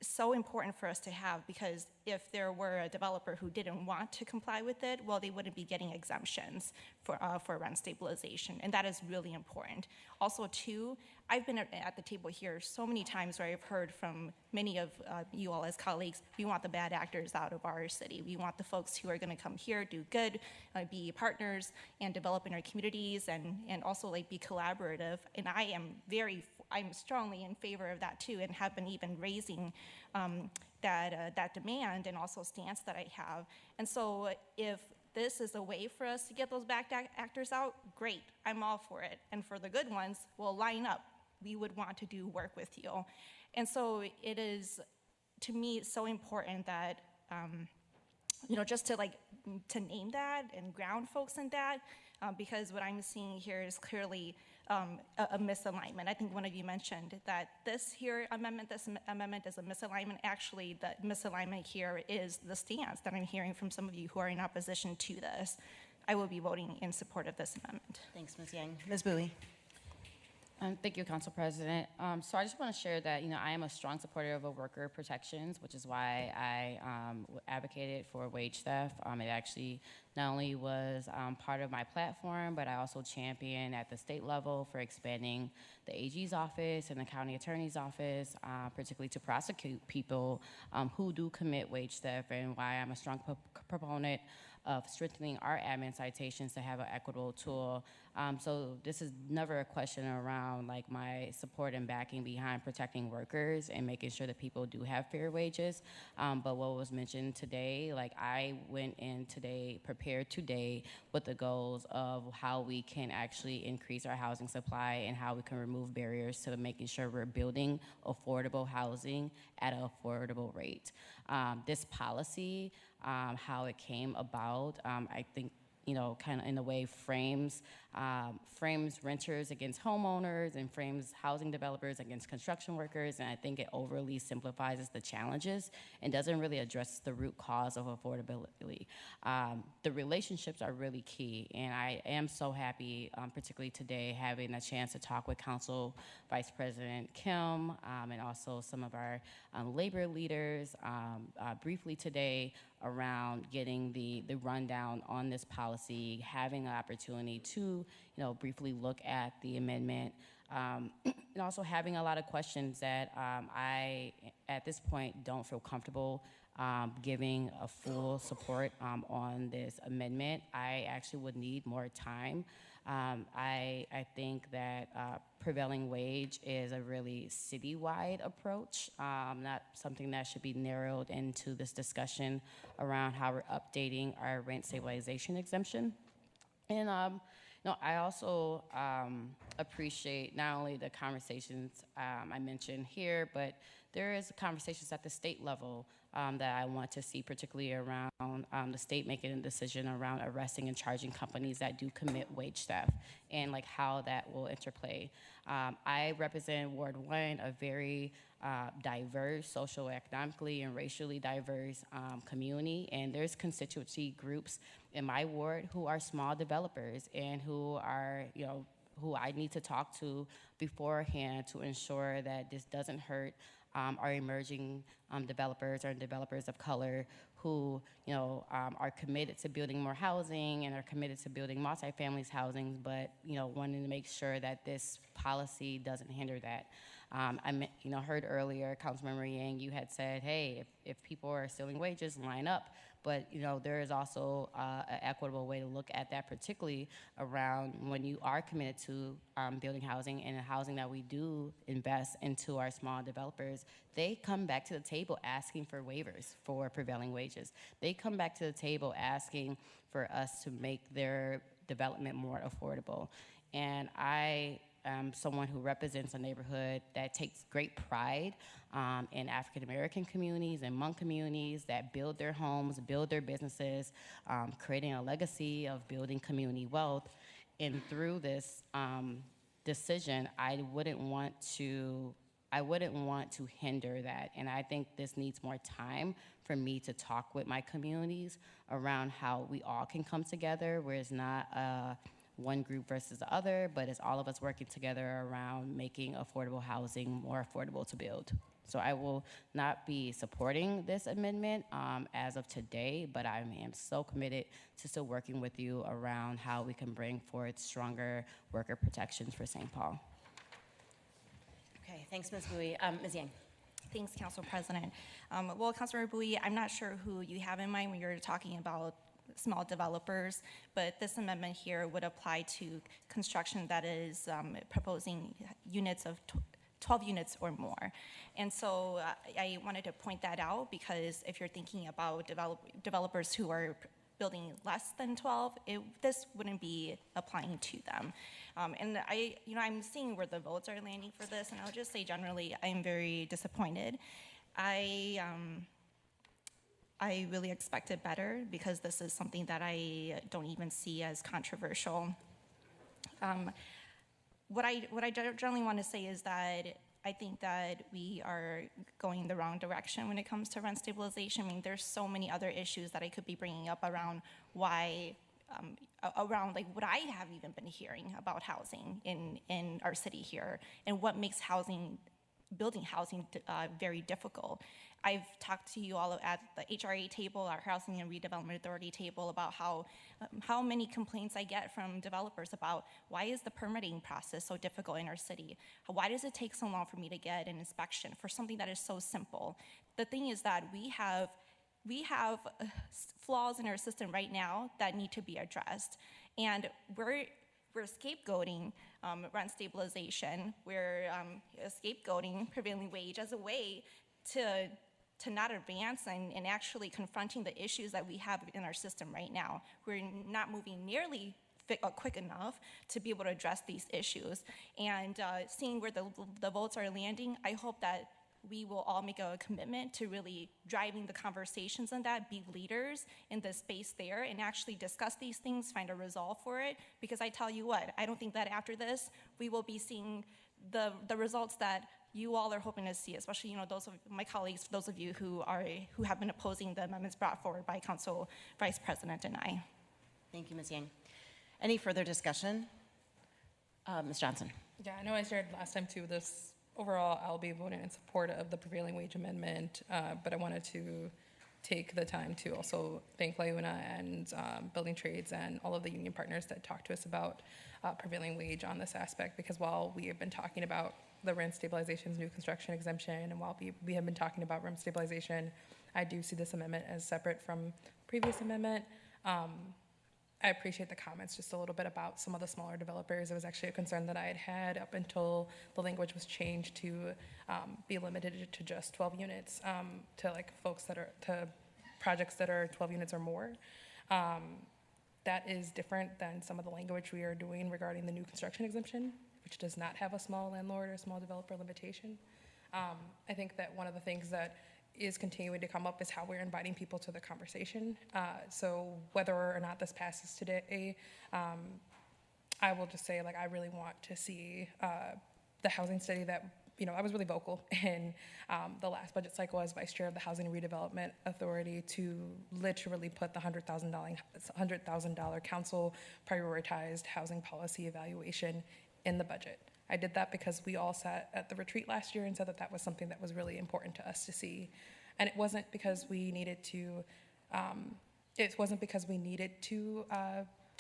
so important for us to have, because if there were a developer who didn't want to comply with it, well, they wouldn't be getting exemptions for rent stabilization, and that is really important. Also, too, I've been at the table here so many times where I've heard from many of you all as colleagues, we want the bad actors out of our city. We want the folks who are gonna come here, do good, be partners, and develop in our communities, and also like be collaborative. And I'm strongly in favor of that too, and have been even raising that demand and also stance that I have. And so if this is a way for us to get those bad actors out, great, I'm all for it. And for the good ones, we'll line up. We would want to do work with you. And so it is, to me, so important that, you know, just to name that and ground folks in that, because what I'm seeing here is clearly a misalignment. I think one of you mentioned that this amendment is a misalignment. Actually, the misalignment here is the stance that I'm hearing from some of you who are in opposition to this. I will be voting in support of this amendment. Thanks, Ms. Yang. Ms. Bowie. Thank you, Council President. So I just want to share that, you know, I am a strong supporter of worker protections, which is why I advocated for wage theft. It actually not only was part of my platform, but I also championed at the state level for expanding the AG's office and the county attorney's office, particularly to prosecute people who do commit wage theft, and why I'm a strong proponent of strengthening our admin citations to have an equitable tool. So this is never a question around like my support and backing behind protecting workers and making sure that people do have fair wages. But what was mentioned today, like I went in today, prepared today with the goals of how we can actually increase our housing supply and how we can remove barriers to making sure we're building affordable housing at an affordable rate. This policy, how it came about, I think, you know, kind of in a way frames renters against homeowners and frames housing developers against construction workers, and I think it overly simplifies the challenges and doesn't really address the root cause of affordability. The relationships are really key, and I am so happy, particularly today, having a chance to talk with Council Vice President Kim and also some of our labor leaders briefly today around getting the rundown on this policy, having an opportunity to briefly look at the amendment. And also having a lot of questions that I, at this point, don't feel comfortable giving a full support on this amendment. I actually would need more time. I think that prevailing wage is a really citywide approach, not something that should be narrowed into this discussion around how we're updating our rent stabilization exemption. And I also appreciate not only the conversations I mentioned here, but there is conversations at the state level that I want to see, particularly around the state making a decision around arresting and charging companies that do commit wage theft, and like how that will interplay. I represent Ward 1, a very diverse, socioeconomically and racially diverse community, and there's constituency groups in my ward who are small developers and who are, who I need to talk to beforehand to ensure that this doesn't hurt our emerging developers or developers of color who, are committed to building more housing and are committed to building multifamily housing, but, wanting to make sure that this policy doesn't hinder that. I heard earlier, Councilmember Yang, you had said, hey, if people are stealing wages, line up. But, there is also an equitable way to look at that, particularly around when you are committed to building housing and the housing that we do invest into our small developers. They come back to the table asking for waivers for prevailing wages. They come back to the table asking for us to make their development more affordable. And I am someone who represents a neighborhood that takes great pride in African American communities and Hmong communities that build their homes, build their businesses, creating a legacy of building community wealth. And through this decision, I wouldn't want to hinder that. And I think this needs more time for me to talk with my communities around how we all can come together, where it's not one group versus the other, but it's all of us working together around making affordable housing more affordable to build. So I will not be supporting this amendment as of today, but I am so committed to still working with you around how we can bring forth stronger worker protections for St. Paul. Okay, thanks, Ms. Bowie. Ms. Yang. Thanks, Council President. Well, Councilor Bowie, I'm not sure who you have in mind when you're talking about small developers, but this amendment here would apply to construction that is proposing units of 12 units or more. And so I wanted to point that out because if you're thinking about developers who are building less than 12, this wouldn't be applying to them. And I'm seeing where the votes are landing for this, and I'll just say generally, I'm very disappointed. I really expected better because this is something that I don't even see as controversial. What I generally want to say is that I think that we are going the wrong direction when it comes to rent stabilization. I mean, there's so many other issues that I could be bringing up around why, around like what I have even been hearing about housing in our city here and what makes building housing very difficult. I've talked to you all at the HRA table, our Housing and Redevelopment Authority table, about how many complaints I get from developers about why is the permitting process so difficult in our city? Why does it take so long for me to get an inspection for something that is so simple? The thing is that we have flaws in our system right now that need to be addressed, and we're scapegoating rent stabilization. We're scapegoating prevailing wage as a way to not advance and actually confronting the issues that we have in our system right now. We're not moving nearly quick enough to be able to address these issues. And seeing where the votes are landing, I hope that we will all make a commitment to really driving the conversations on that, be leaders in the space there, and actually discuss these things, find a resolve for it. Because I tell you what, I don't think that after this, we will be seeing the results that you all are hoping to see, especially those of my colleagues, those of you who have been opposing the amendments brought forward by Council Vice President and I. Thank you, Ms. Yang. Any further discussion? Ms. Johnson. Yeah, I know I shared last time too. This overall, I'll be voting in support of the prevailing wage amendment, but I wanted to take the time to also thank LiUNA and building trades and all of the union partners that talked to us about prevailing wage on this aspect, because while we have been talking about the rent stabilization's new construction exemption, and while we have been talking about rent stabilization, I do see this amendment as separate from previous amendment. I appreciate the comments just a little bit about some of the smaller developers. It was actually a concern that I had had up until the language was changed to be limited to just 12 units, to like folks that are, to projects that are 12 units or more. That is different than some of the language we are doing regarding the new construction exemption, which does not have a small landlord or small developer limitation. I think that one of the things that is continuing to come up is how we're inviting people to the conversation. So whether or not this passes today, I will just say, like, I really want to see the housing study that, you know, I was really vocal in the last budget cycle as vice chair of the Housing and Redevelopment Authority to literally put the $100,000 council prioritized housing policy evaluation in the budget. I did that because we all sat at the retreat last year and said that that was something that was really important to us to see. And it wasn't because we needed to,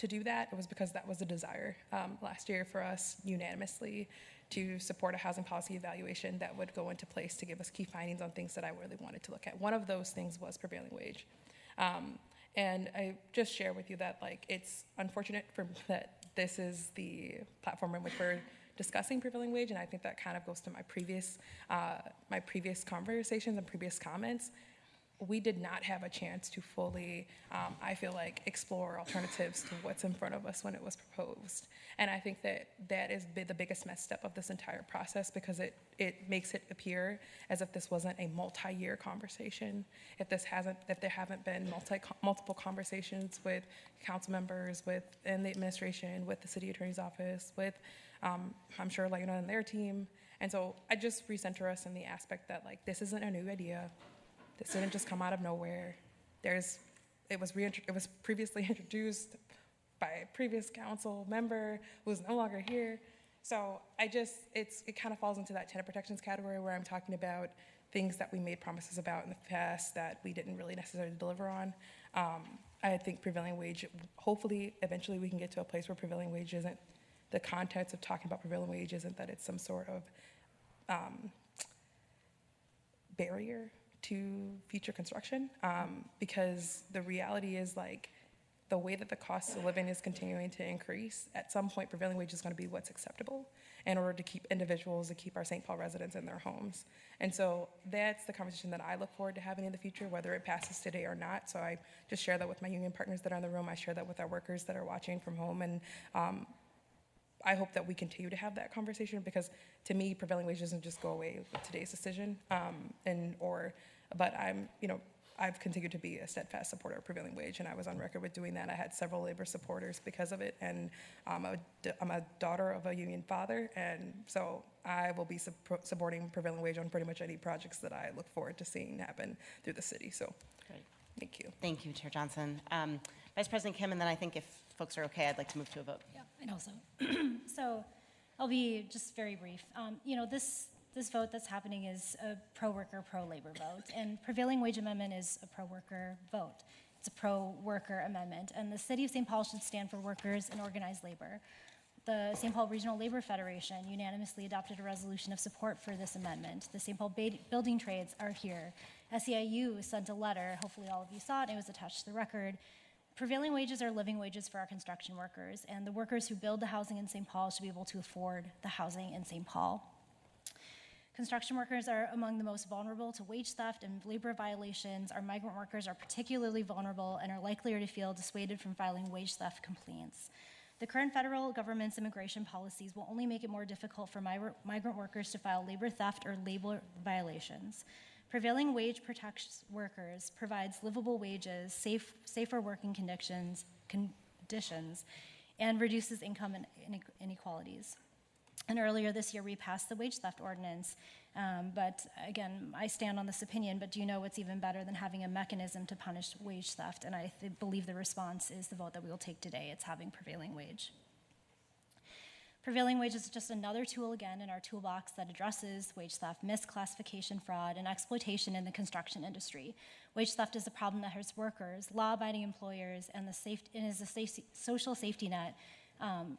do that. It was because that was a desire last year for us unanimously to support a housing policy evaluation that would go into place to give us key findings on things that I really wanted to look at. One of those things was prevailing wage. And I just share with you that, like, it's unfortunate that this is the platform in which we're discussing prevailing wage, and I think that kind of goes to my previous conversations and previous comments. We did not have a chance to fully, I feel like, explore alternatives to what's in front of us when it was proposed. And I think that that is the biggest misstep of this entire process, because it makes it appear as if this wasn't a multi-year conversation. If there haven't been multiple conversations with council members, in the administration, with the city attorney's office, with I'm sure LiUNA and their team. And so I just recenter us in the aspect that, like, this isn't a new idea. This didn't just come out of nowhere. It was previously introduced by a previous council member who is no longer here. So it kind of falls into that tenant protections category where I'm talking about things that we made promises about in the past that we didn't really necessarily deliver on. I think prevailing wage, hopefully, eventually we can get to a place where prevailing wage isn't, the context of talking about prevailing wage isn't that it's some sort of barrier to future construction, because the reality is, like, the way that the cost of living is continuing to increase, at some point prevailing wage is going to be what's acceptable in order to keep individuals, to keep our St. Paul residents in their homes. And so that's the conversation that I look forward to having in the future, whether it passes today or not. So I just share that with my union partners that are in the room. I share that with our workers that are watching from home. And I hope that we continue to have that conversation, because to me, prevailing wage doesn't just go away with today's decision. But I've continued to be a steadfast supporter of prevailing wage, and I was on record with doing that. I had several labor supporters because of it, and I'm a daughter of a union father, and so I will be supporting prevailing wage on pretty much any projects that I look forward to seeing happen through the city. So, great. Thank you. Thank you, Chair Johnson. Vice President Kim, and then I think if folks are okay, I'd like to move to a vote. Yeah, I know so. So I'll be just very brief. This vote that's happening is a pro-worker, pro-labor vote, and prevailing wage amendment is a pro-worker vote. It's a pro-worker amendment, and the City of St. Paul should stand for workers and organized labor. The St. Paul Regional Labor Federation unanimously adopted a resolution of support for this amendment. The St. Paul building trades are here. SEIU sent a letter, hopefully all of you saw it, it was attached to the record. Prevailing wages are living wages for our construction workers, and the workers who build the housing in St. Paul should be able to afford the housing in St. Paul. Construction workers are among the most vulnerable to wage theft and labor violations. Our migrant workers are particularly vulnerable and are likelier to feel dissuaded from filing wage theft complaints. The current federal government's immigration policies will only make it more difficult for migrant workers to file labor theft or labor violations. Prevailing wage protects workers, provides livable wages, safer working conditions, and reduces income inequalities. And earlier this year, we passed the wage theft ordinance. But again, I stand on this opinion, but do you know what's even better than having a mechanism to punish wage theft? And I believe the response is the vote that we will take today. It's having prevailing wage. Prevailing wage is just another tool, again, in our toolbox that addresses wage theft, misclassification fraud, and exploitation in the construction industry. Wage theft is a problem that hurts workers, law-abiding employers, and is a social safety net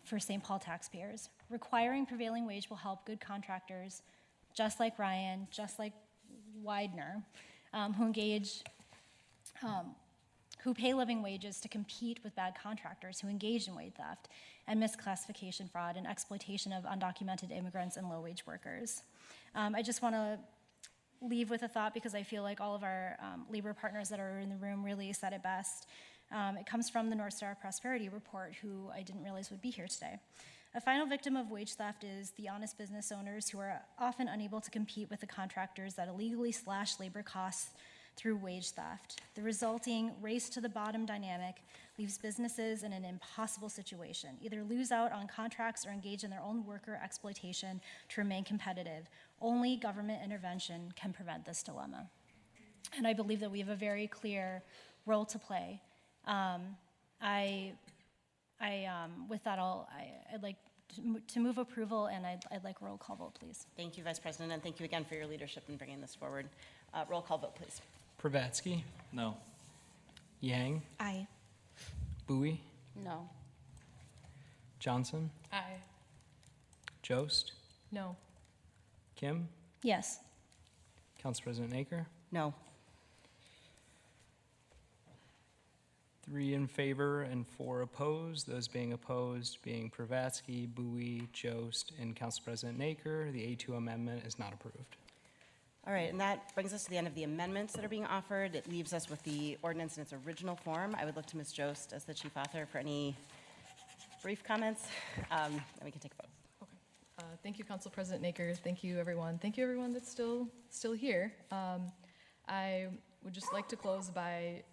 for St. Paul taxpayers. Requiring prevailing wage will help good contractors, just like Ryan, just like Widener, who pay living wages to compete with bad contractors who engage in wage theft and misclassification fraud and exploitation of undocumented immigrants and low-wage workers. I just want to leave with a thought because I feel like all of our labor partners that are in the room really said it best. It comes from the North Star Prosperity Report, who I didn't realize would be here today. A final victim of wage theft is the honest business owners who are often unable to compete with the contractors that illegally slash labor costs through wage theft. The resulting race to the bottom dynamic leaves businesses in an impossible situation, either lose out on contracts or engage in their own worker exploitation to remain competitive. Only government intervention can prevent this dilemma. And I believe that we have a very clear role to play. With that, I'd like to move approval, and I'd like a roll call vote, please. Thank you, Vice President, and thank you again for your leadership in bringing this forward. Roll call vote, please. Pravatsky? No. Yang? Aye. Bowie? No. Johnson? Aye. Jost? No. Kim? Yes. Council President Naker? No. 3 in favor and 4 opposed. Those being opposed being Pravatsky, Bowie, Jost, and Council President Naker. The A2 amendment is not approved. All right, and that brings us to the end of the amendments that are being offered. It leaves us with the ordinance in its original form. I would look to Ms. Jost as the chief author for any brief comments, and we can take a vote. Thank you, Council President Naker. Thank you, everyone. Thank you, everyone that's still here. I would just like to close by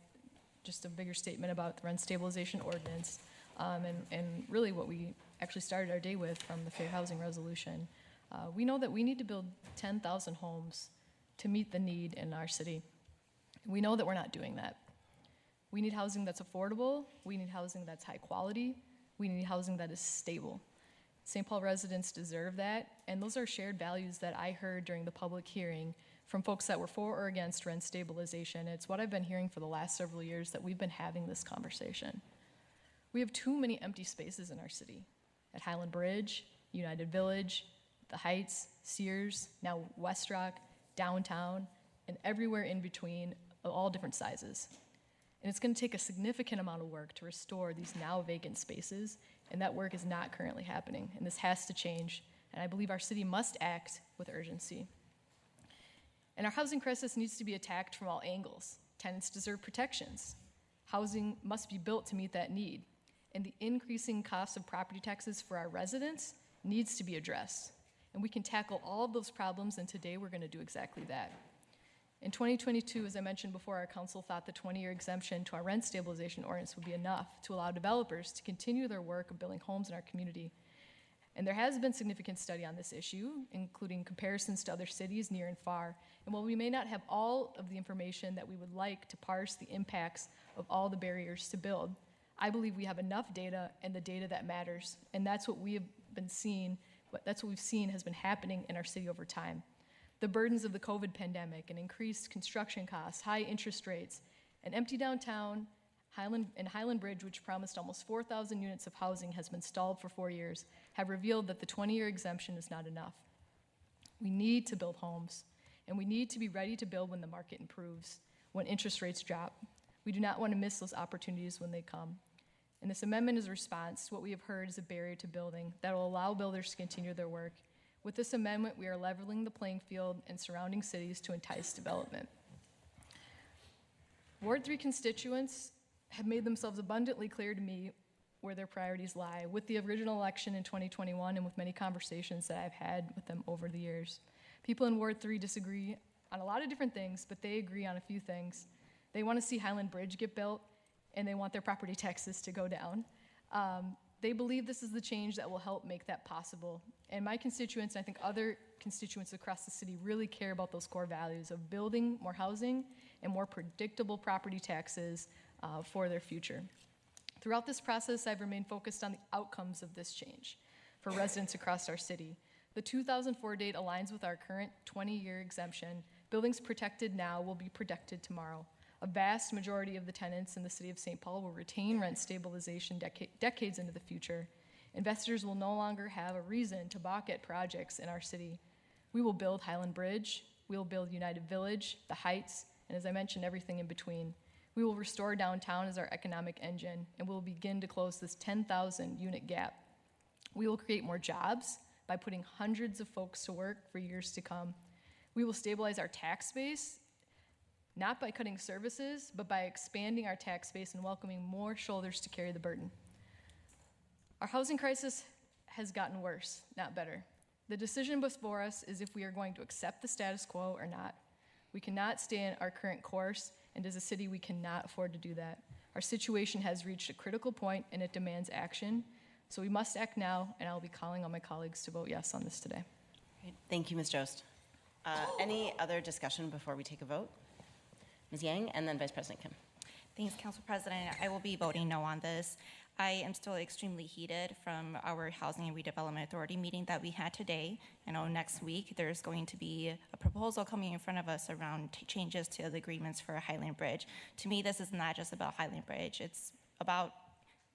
just a bigger statement about the rent stabilization ordinance, and really what we actually started our day with from the Fair Housing Resolution. We know that we need to build 10,000 homes to meet the need in our city. We know that we're not doing that. We need housing that's affordable. We need housing that's high quality. We need housing that is stable. St. Paul residents deserve that, and those are shared values that I heard during the public hearing from folks that were for or against rent stabilization. It's what I've been hearing for the last several years that we've been having this conversation. We have too many empty spaces in our city. At Highland Bridge, United Village, the Heights, Sears, now West Rock, downtown, and everywhere in between, of all different sizes. And it's going to take a significant amount of work to restore these now vacant spaces, and that work is not currently happening, and this has to change, and I believe our city must act with urgency. And our housing crisis needs to be attacked from all angles. Tenants deserve protections. Housing must be built to meet that need, and the increasing cost of property taxes for our residents needs to be addressed. And we can tackle all of those problems, and today we're going to do exactly that. In 2022, as I mentioned before, our council thought the 20-year exemption to our rent stabilization ordinance would be enough to allow developers to continue their work of building homes in our community. And there has been significant study on this issue, including comparisons to other cities near and far. And while we may not have all of the information that we would like to parse the impacts of all the barriers to build, I believe we have enough data and the data that matters. And that's what we have been seeing. That's what we've seen has been happening in our city over time. The burdens of the COVID pandemic and increased construction costs, high interest rates, an empty downtown, Highland Bridge, which promised almost 4,000 units of housing, has been stalled for 4 years, have revealed that the 20-year exemption is not enough. We need to build homes, and we need to be ready to build when the market improves, when interest rates drop. We do not want to miss those opportunities when they come. And this amendment is a response to what we have heard is a barrier to building that will allow builders to continue their work. With this amendment, we are leveling the playing field in surrounding cities to entice development. Ward 3 constituents have made themselves abundantly clear to me where their priorities lie with the original election in 2021 and with many conversations that I've had with them over the years. People in Ward 3 disagree on a lot of different things, but they agree on a few things. They want to see Highland Bridge get built, and they want their property taxes to go down. They believe this is the change that will help make that possible. And my constituents, and I think other constituents across the city, really care about those core values of building more housing and more predictable property taxes for their future. Throughout this process, I've remained focused on the outcomes of this change for residents across our city. The 2004 date aligns with our current 20-year exemption. Buildings protected now will be protected tomorrow. A vast majority of the tenants in the city of St. Paul will retain rent stabilization decades into the future. Investors will no longer have a reason to balk at projects in our city. We will build Highland Bridge, we will build United Village, the Heights, and as I mentioned, everything in between. We will restore downtown as our economic engine, and we will begin to close this 10,000 unit gap. We will create more jobs by putting hundreds of folks to work for years to come. We will stabilize our tax base, not by cutting services, but by expanding our tax base and welcoming more shoulders to carry the burden. Our housing crisis has gotten worse, not better. The decision before us is if we are going to accept the status quo or not. We cannot stay in our current course, and as a city, we cannot afford to do that. Our situation has reached a critical point, and it demands action. So we must act now, and I'll be calling on my colleagues to vote yes on this today. Great. Thank you, Ms. Jost. Any other discussion before we take a vote? Ms. Yang, and then Vice President Kim. Thanks, Council President. I will be voting no on this. I am still extremely heated from our Housing and Redevelopment Authority meeting that we had today. I know next week there's going to be a proposal coming in front of us around changes to the agreements for Highland Bridge. To me, this is not just about Highland Bridge. It's about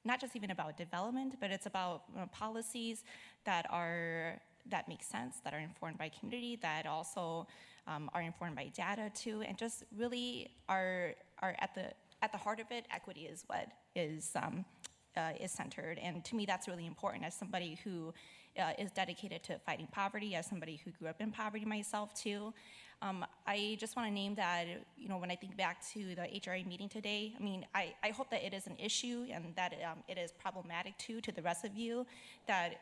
not just even about development, but it's about policies that make sense, that are informed by community, that also are informed by data too, and just really are at the heart of it. Equity is what is centered, and to me that's really important as somebody who is dedicated to fighting poverty, as somebody who grew up in poverty myself too. I just want to name that, when I think back to the HRA meeting today, I hope that it is an issue and that it is problematic too to the rest of you, that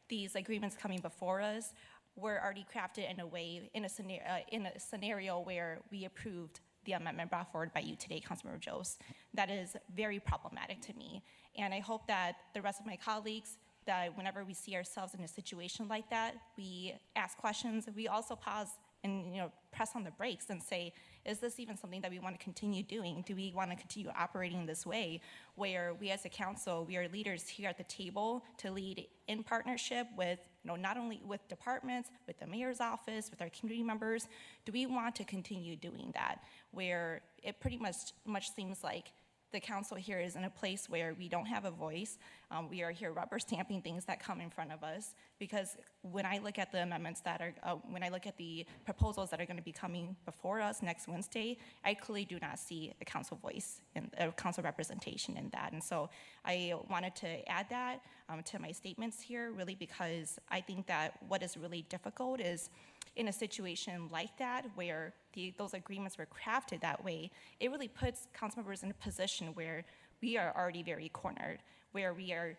these agreements coming before us were already crafted in a way, in a scenario where we approved the amendment brought forward by you today, Councilmember Jost. That is very problematic to me. And I hope that the rest of my colleagues, that whenever we see ourselves in a situation like that, we ask questions. We also pause and press on the brakes and say, is this even something that we want to continue doing? Do we want to continue operating this way, where we as a council, we are leaders here at the table to lead in partnership with, not only with departments, with the mayor's office, with our community members? Do we want to continue doing that, where it pretty much seems like the council here is in a place where we don't have a voice. We are here rubber stamping things that come in front of us, because when I look at the amendments when I look at the proposals that are going to be coming before us next Wednesday, I clearly do not see a council voice and a council representation in that. And so I wanted to add that to my statements here, really, because I think that what is really difficult is in a situation like that, where those agreements were crafted that way, it really puts council members in a position where we are already very cornered, where we are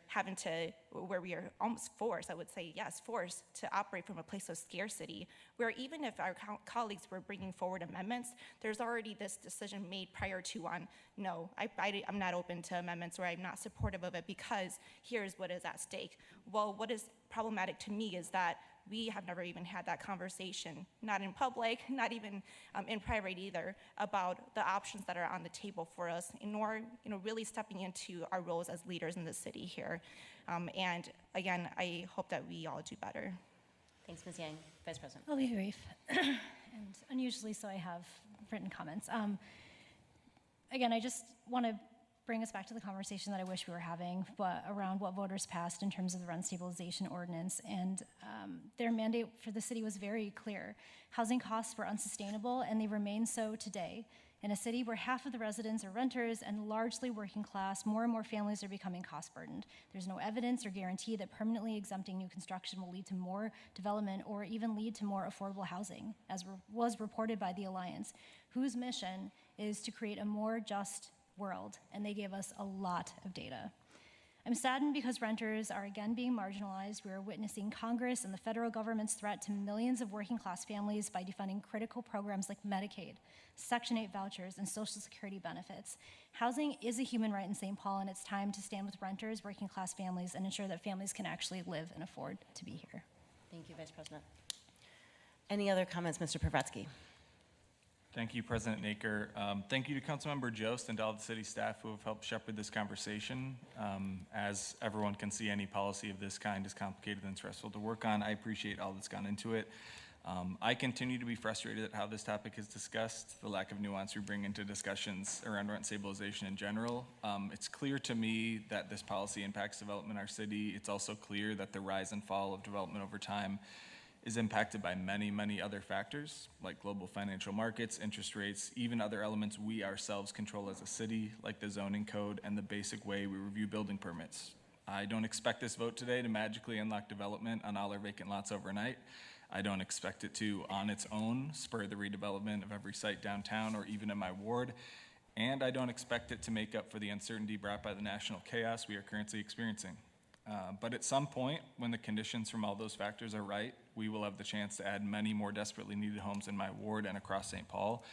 almost forced, I would say, yes, forced to operate from a place of scarcity, where even if our colleagues were bringing forward amendments, there's already this decision made prior to on, no, I'm not open to amendments, or I'm not supportive of it because here's what is at stake. Well, what is problematic to me is that we have never even had that conversation, not in public, not even in private either, about the options that are on the table for us, nor really stepping into our roles as leaders in the city here. And again, I hope that we all do better. Thanks, Ms. Yang. Vice President. I'll be brief, and unusually so I have written comments. Again, I just want to bring us back to the conversation that I wish we were having, but around what voters passed in terms of the rent stabilization ordinance. And their mandate for the city was very clear. Housing costs were unsustainable, and they remain so today. In a city where half of the residents are renters and largely working class, more and more families are becoming cost burdened. There's no evidence or guarantee that permanently exempting new construction will lead to more development or even lead to more affordable housing, as was reported by the Alliance, whose mission is to create a more just world, and they gave us a lot of data. I'm saddened because renters are again being marginalized. We are witnessing Congress and the federal government's threat to millions of working class families by defunding critical programs like Medicaid, Section 8 vouchers, and Social Security benefits. Housing is a human right in St. Paul, and it's time to stand with renters, working class families, and ensure that families can actually live and afford to be here. Thank you, Vice President. Any other comments, Mr. Pravetsky? Thank you, President Naker. Thank you to Councilmember Jost and to all the city staff who have helped shepherd this conversation. As everyone can see, any policy of this kind is complicated and stressful to work on. I appreciate all that's gone into it. I continue to be frustrated at how this topic is discussed, the lack of nuance we bring into discussions around rent stabilization in general. It's clear to me that this policy impacts development in our city. It's also clear that the rise and fall of development over time is impacted by many, many other factors, like global financial markets, interest rates, even other elements we ourselves control as a city, like the zoning code and the basic way we review building permits. I don't expect this vote today to magically unlock development on all our vacant lots overnight. I don't expect it to, on its own, spur the redevelopment of every site downtown or even in my ward. And I don't expect it to make up for the uncertainty brought by the national chaos we are currently experiencing. But at some point, when the conditions from all those factors are right, we will have the chance to add many more desperately needed homes in my ward and across St. Paul.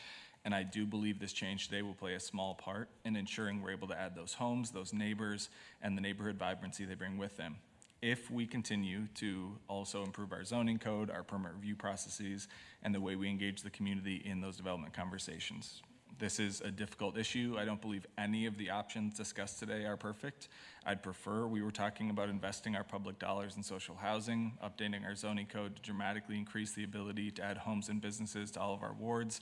And I do believe this change today will play a small part in ensuring we're able to add those homes, those neighbors, and the neighborhood vibrancy they bring with them. If we continue to also improve our zoning code, our permit review processes, and the way we engage the community in those development conversations. This is a difficult issue. I don't believe any of the options discussed today are perfect. I'd prefer we were talking about investing our public dollars in social housing, updating our zoning code to dramatically increase the ability to add homes and businesses to all of our wards,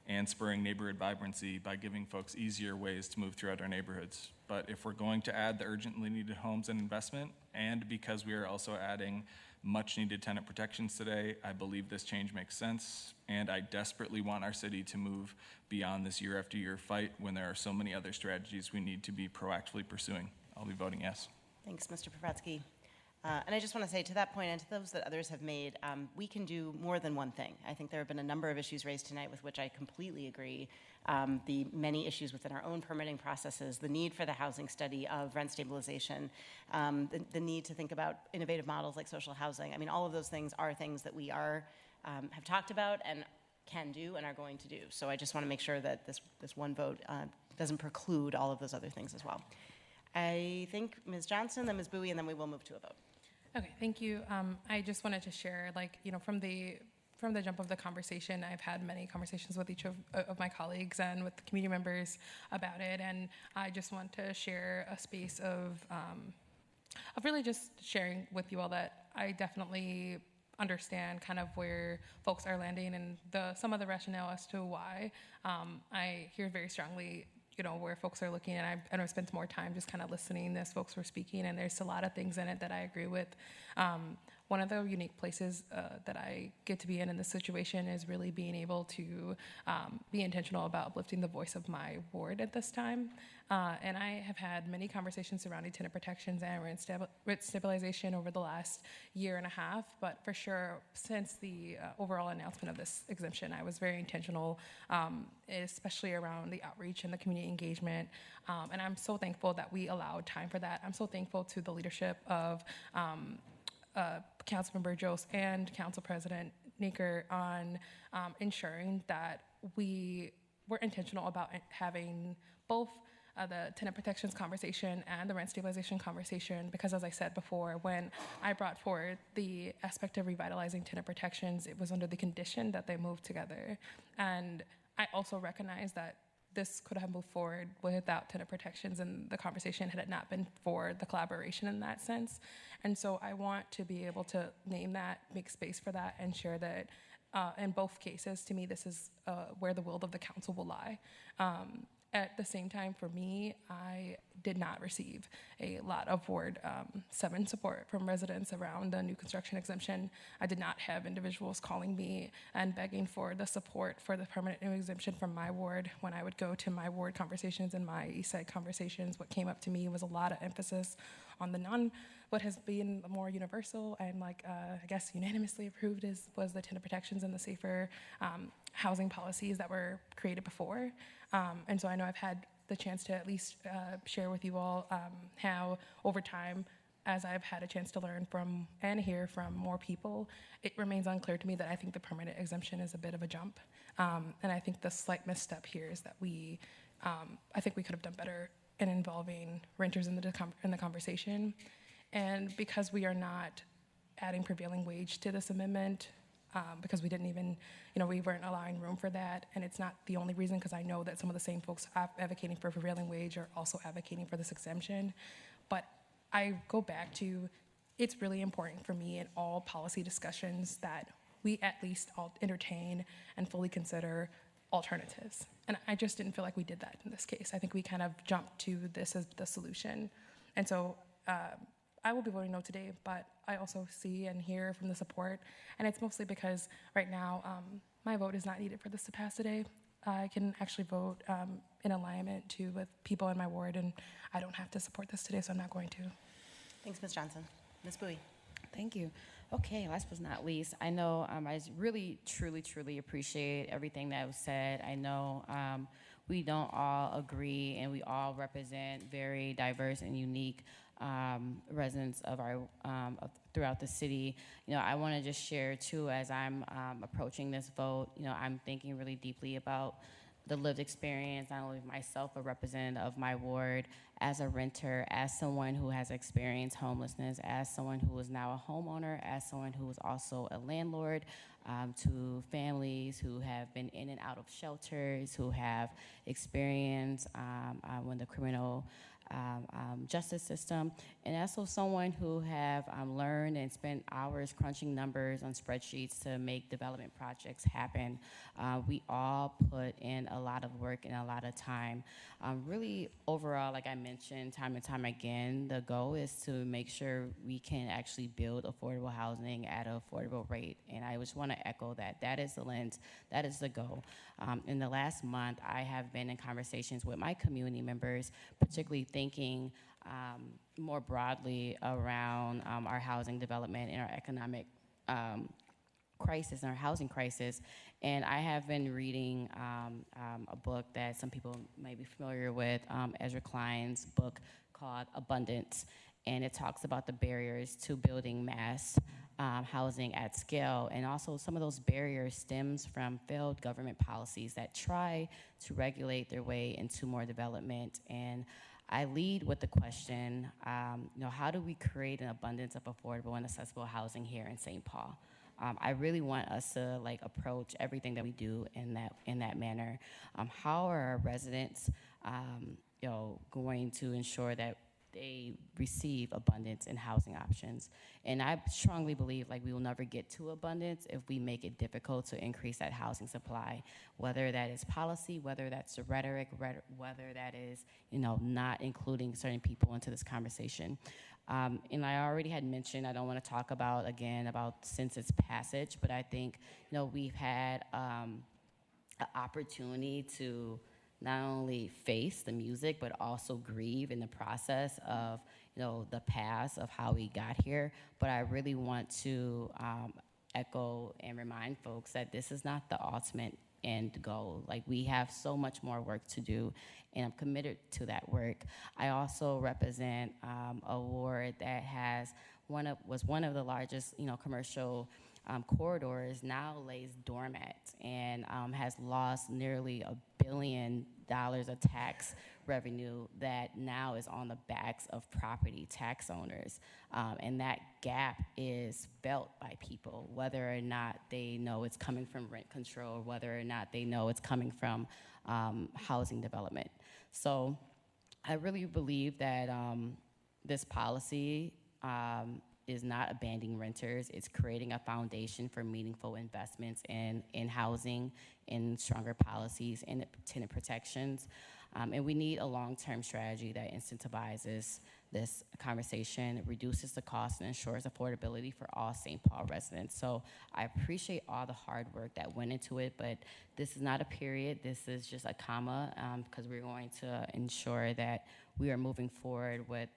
and spurring neighborhood vibrancy by giving folks easier ways to move throughout our neighborhoods. But if we're going to add the urgently needed homes and investment, and because we are also adding much needed tenant protections today, I believe this change makes sense, and I desperately want our city to move beyond this year after year fight when there are so many other strategies we need to be proactively pursuing. I'll be voting yes. Thanks, Mr. Pravetsky. And I just want to say to that point and to those that others have made, we can do more than one thing. I think there have been a number of issues raised tonight with which I completely agree. The many issues within our own permitting processes, the need for the housing study of rent stabilization, the need to think about innovative models like social housing. I mean, all of those things are things that we have talked about and can do and are going to do. So I just want to make sure that this one vote doesn't preclude all of those other things as well. I think Ms. Johnson, then Ms. Bowie, and then we will move to a vote. Okay, thank you. I just wanted to share, from the jump of the conversation, I've had many conversations with each of my colleagues and with the community members about it, and I just want to share a space of really just sharing with you all that I definitely understand kind of where folks are landing and some of the rationale as to why. I hear very strongly where folks are looking, and I've spent more time just kind of listening as folks were speaking, and there's a lot of things in it that I agree with. One of the unique places that I get to be in this situation is really being able to be intentional about uplifting the voice of my ward at this time. And I have had many conversations surrounding tenant protections and rent stabilization over the last year and a half, but for sure, since the overall announcement of this exemption, I was very intentional, especially around the outreach and the community engagement. And I'm so thankful that we allowed time for that. I'm so thankful to the leadership of Councilmember Jost and Council President Naker on ensuring that we were intentional about having both the tenant protections conversation and the rent stabilization conversation, because as I said before, when I brought forward the aspect of revitalizing tenant protections, it was under the condition that they moved together. And I also recognize that this could have moved forward without tenant protections and the conversation had it not been for the collaboration in that sense. And so I want to be able to name that, make space for that, and share that in both cases, to me, this is where the will of the council will lie. At the same time, for me, I did not receive a lot of Ward 7 support from residents around the new construction exemption. I did not have individuals calling me and begging for the support for the permanent new exemption from my ward. When I would go to my ward conversations and my East Side conversations, what came up to me was a lot of emphasis on what has been more universal and I guess unanimously approved was the tenant protections and the safer housing policies that were created before. And so I know I've had the chance to at least share with you all how over time, as I've had a chance to learn from and hear from more people, it remains unclear to me that I think the permanent exemption is a bit of a jump. And I think the slight misstep here is that I think we could have done better in involving renters in the conversation. And because we are not adding prevailing wage to this amendment, because we didn't even, we weren't allowing room for that. And it's not the only reason, because I know that some of the same folks advocating for prevailing wage are also advocating for this exemption. But I go back to, it's really important for me in all policy discussions that we at least all entertain and fully consider alternatives. And I just didn't feel like we did that in this case. I think we kind of jumped to this as the solution. And so I will be voting no today, but I also see and hear from the support. And it's mostly because right now my vote is not needed for this to pass today. I can actually vote in alignment with people in my ward, and I don't have to support this today, so I'm not going to. Thanks, Ms. Johnson. Ms. Bowie. Thank you. Okay, last but not least, I know I really, truly appreciate everything that was said. I know we don't all agree, and we all represent very diverse and unique residents of our throughout the city. You know, I want to just share too, as I'm approaching this vote, you know, I'm thinking really deeply about the lived experience, not only of myself, a representative of my ward, as a renter, as someone who has experienced homelessness, as someone who is now a homeowner, as someone who is also a landlord, to families who have been in and out of shelters, who have experienced when the criminal justice system, and also someone who have learned and spent hours crunching numbers on spreadsheets to make development projects happen. We all put in a lot of work and a lot of time. Really, overall, like I mentioned time and time again, the goal is to make sure we can actually build affordable housing at an affordable rate. And I just want to echo that. That is the lens. That is the goal. In the last month, I have been in conversations with my community members, particularly thinking more broadly around our housing development and our economic crisis and our housing crisis. And I have been reading a book that some people may be familiar with, Ezra Klein's book called Abundance. And it talks about the barriers to building mass housing at scale. And also some of those barriers stems from failed government policies that try to regulate their way into more development. And I lead with the question, you know, how do we create an abundance of affordable and accessible housing here in St. Paul? I really want us to approach everything that we do in that manner. How are our residents, you know, going to ensure that they receive abundance in housing options? And I strongly believe we will never get to abundance if we make it difficult to increase that housing supply, whether that is policy, whether that's the rhetoric, whether that is, you know, not including certain people into this conversation. And I already had mentioned, I don't want to talk about since its passage, but I think, you know, we've had an opportunity to not only face the music, but also grieve in the process of, you know, the past of how we got here. But I really want to echo and remind folks that this is not the ultimate end goal. We have so much more work to do, and I'm committed to that work. I also represent a ward that was one of the largest, you know, commercial corridors, now lays dormant and has lost nearly $1 billion of tax revenue that now is on the backs of property tax owners. And that gap is felt by people, whether or not they know it's coming from rent control, whether or not they know it's coming from housing development. So I really believe that this policy is not abandoning renters. It's creating a foundation for meaningful investments in housing, in stronger policies, and tenant protections. And we need a long-term strategy that incentivizes this conversation, reduces the cost, and ensures affordability for all St. Paul residents. So I appreciate all the hard work that went into it, but this is not a period. This is just a comma, because we're going to ensure that we are moving forward with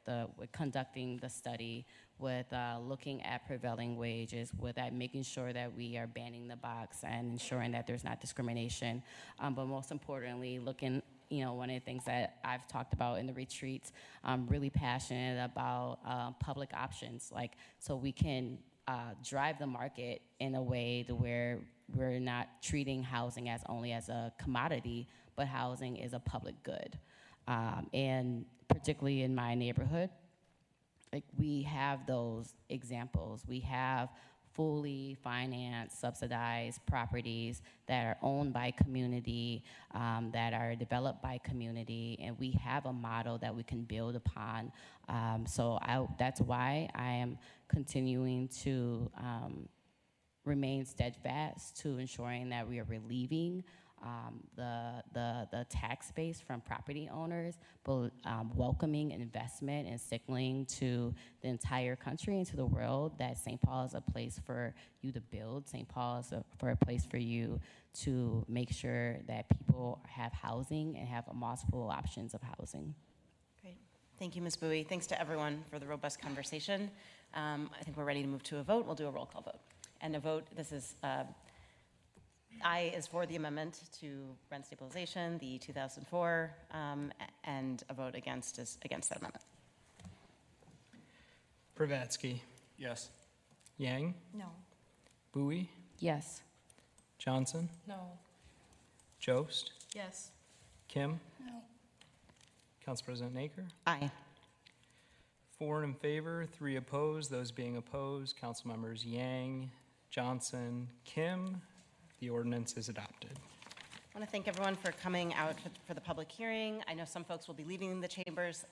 conducting the study, with looking at prevailing wages, with making sure that we are banning the box and ensuring that there's not discrimination. But most importantly, looking, you know, one of the things that I've talked about in the retreats, I'm really passionate about public options, so we can drive the market in a way to where we're not treating housing as only as a commodity, but housing is a public good. And particularly in my neighborhood, we have those examples. We have fully financed, subsidized properties that are owned by community, that are developed by community, and we have a model that we can build upon. So that's why I am continuing to remain steadfast to ensuring that we are relieving the tax base from property owners, but welcoming investment and signaling to the entire country and to the world that St. Paul is a place for you to build. St. Paul is a place for you to make sure that people have housing and have multiple options of housing. Great. Thank you, Ms. Bowie. Thanks to everyone for the robust conversation. I think we're ready to move to a vote. We'll do a roll call vote. And a vote, this is, aye is for the amendment to rent stabilization, the 2004, and a vote against is against that amendment. Pravatsky. Yes. Yang. No. Bowie. Yes. Johnson. No. Jost. Yes. Kim. No. Council President Naker. Aye. 4 in favor, 3 opposed. Those being opposed, Council Members Yang, Johnson, Kim. The ordinance is adopted. I want to thank everyone for coming out for the public hearing. I know some folks will be leaving the chambers.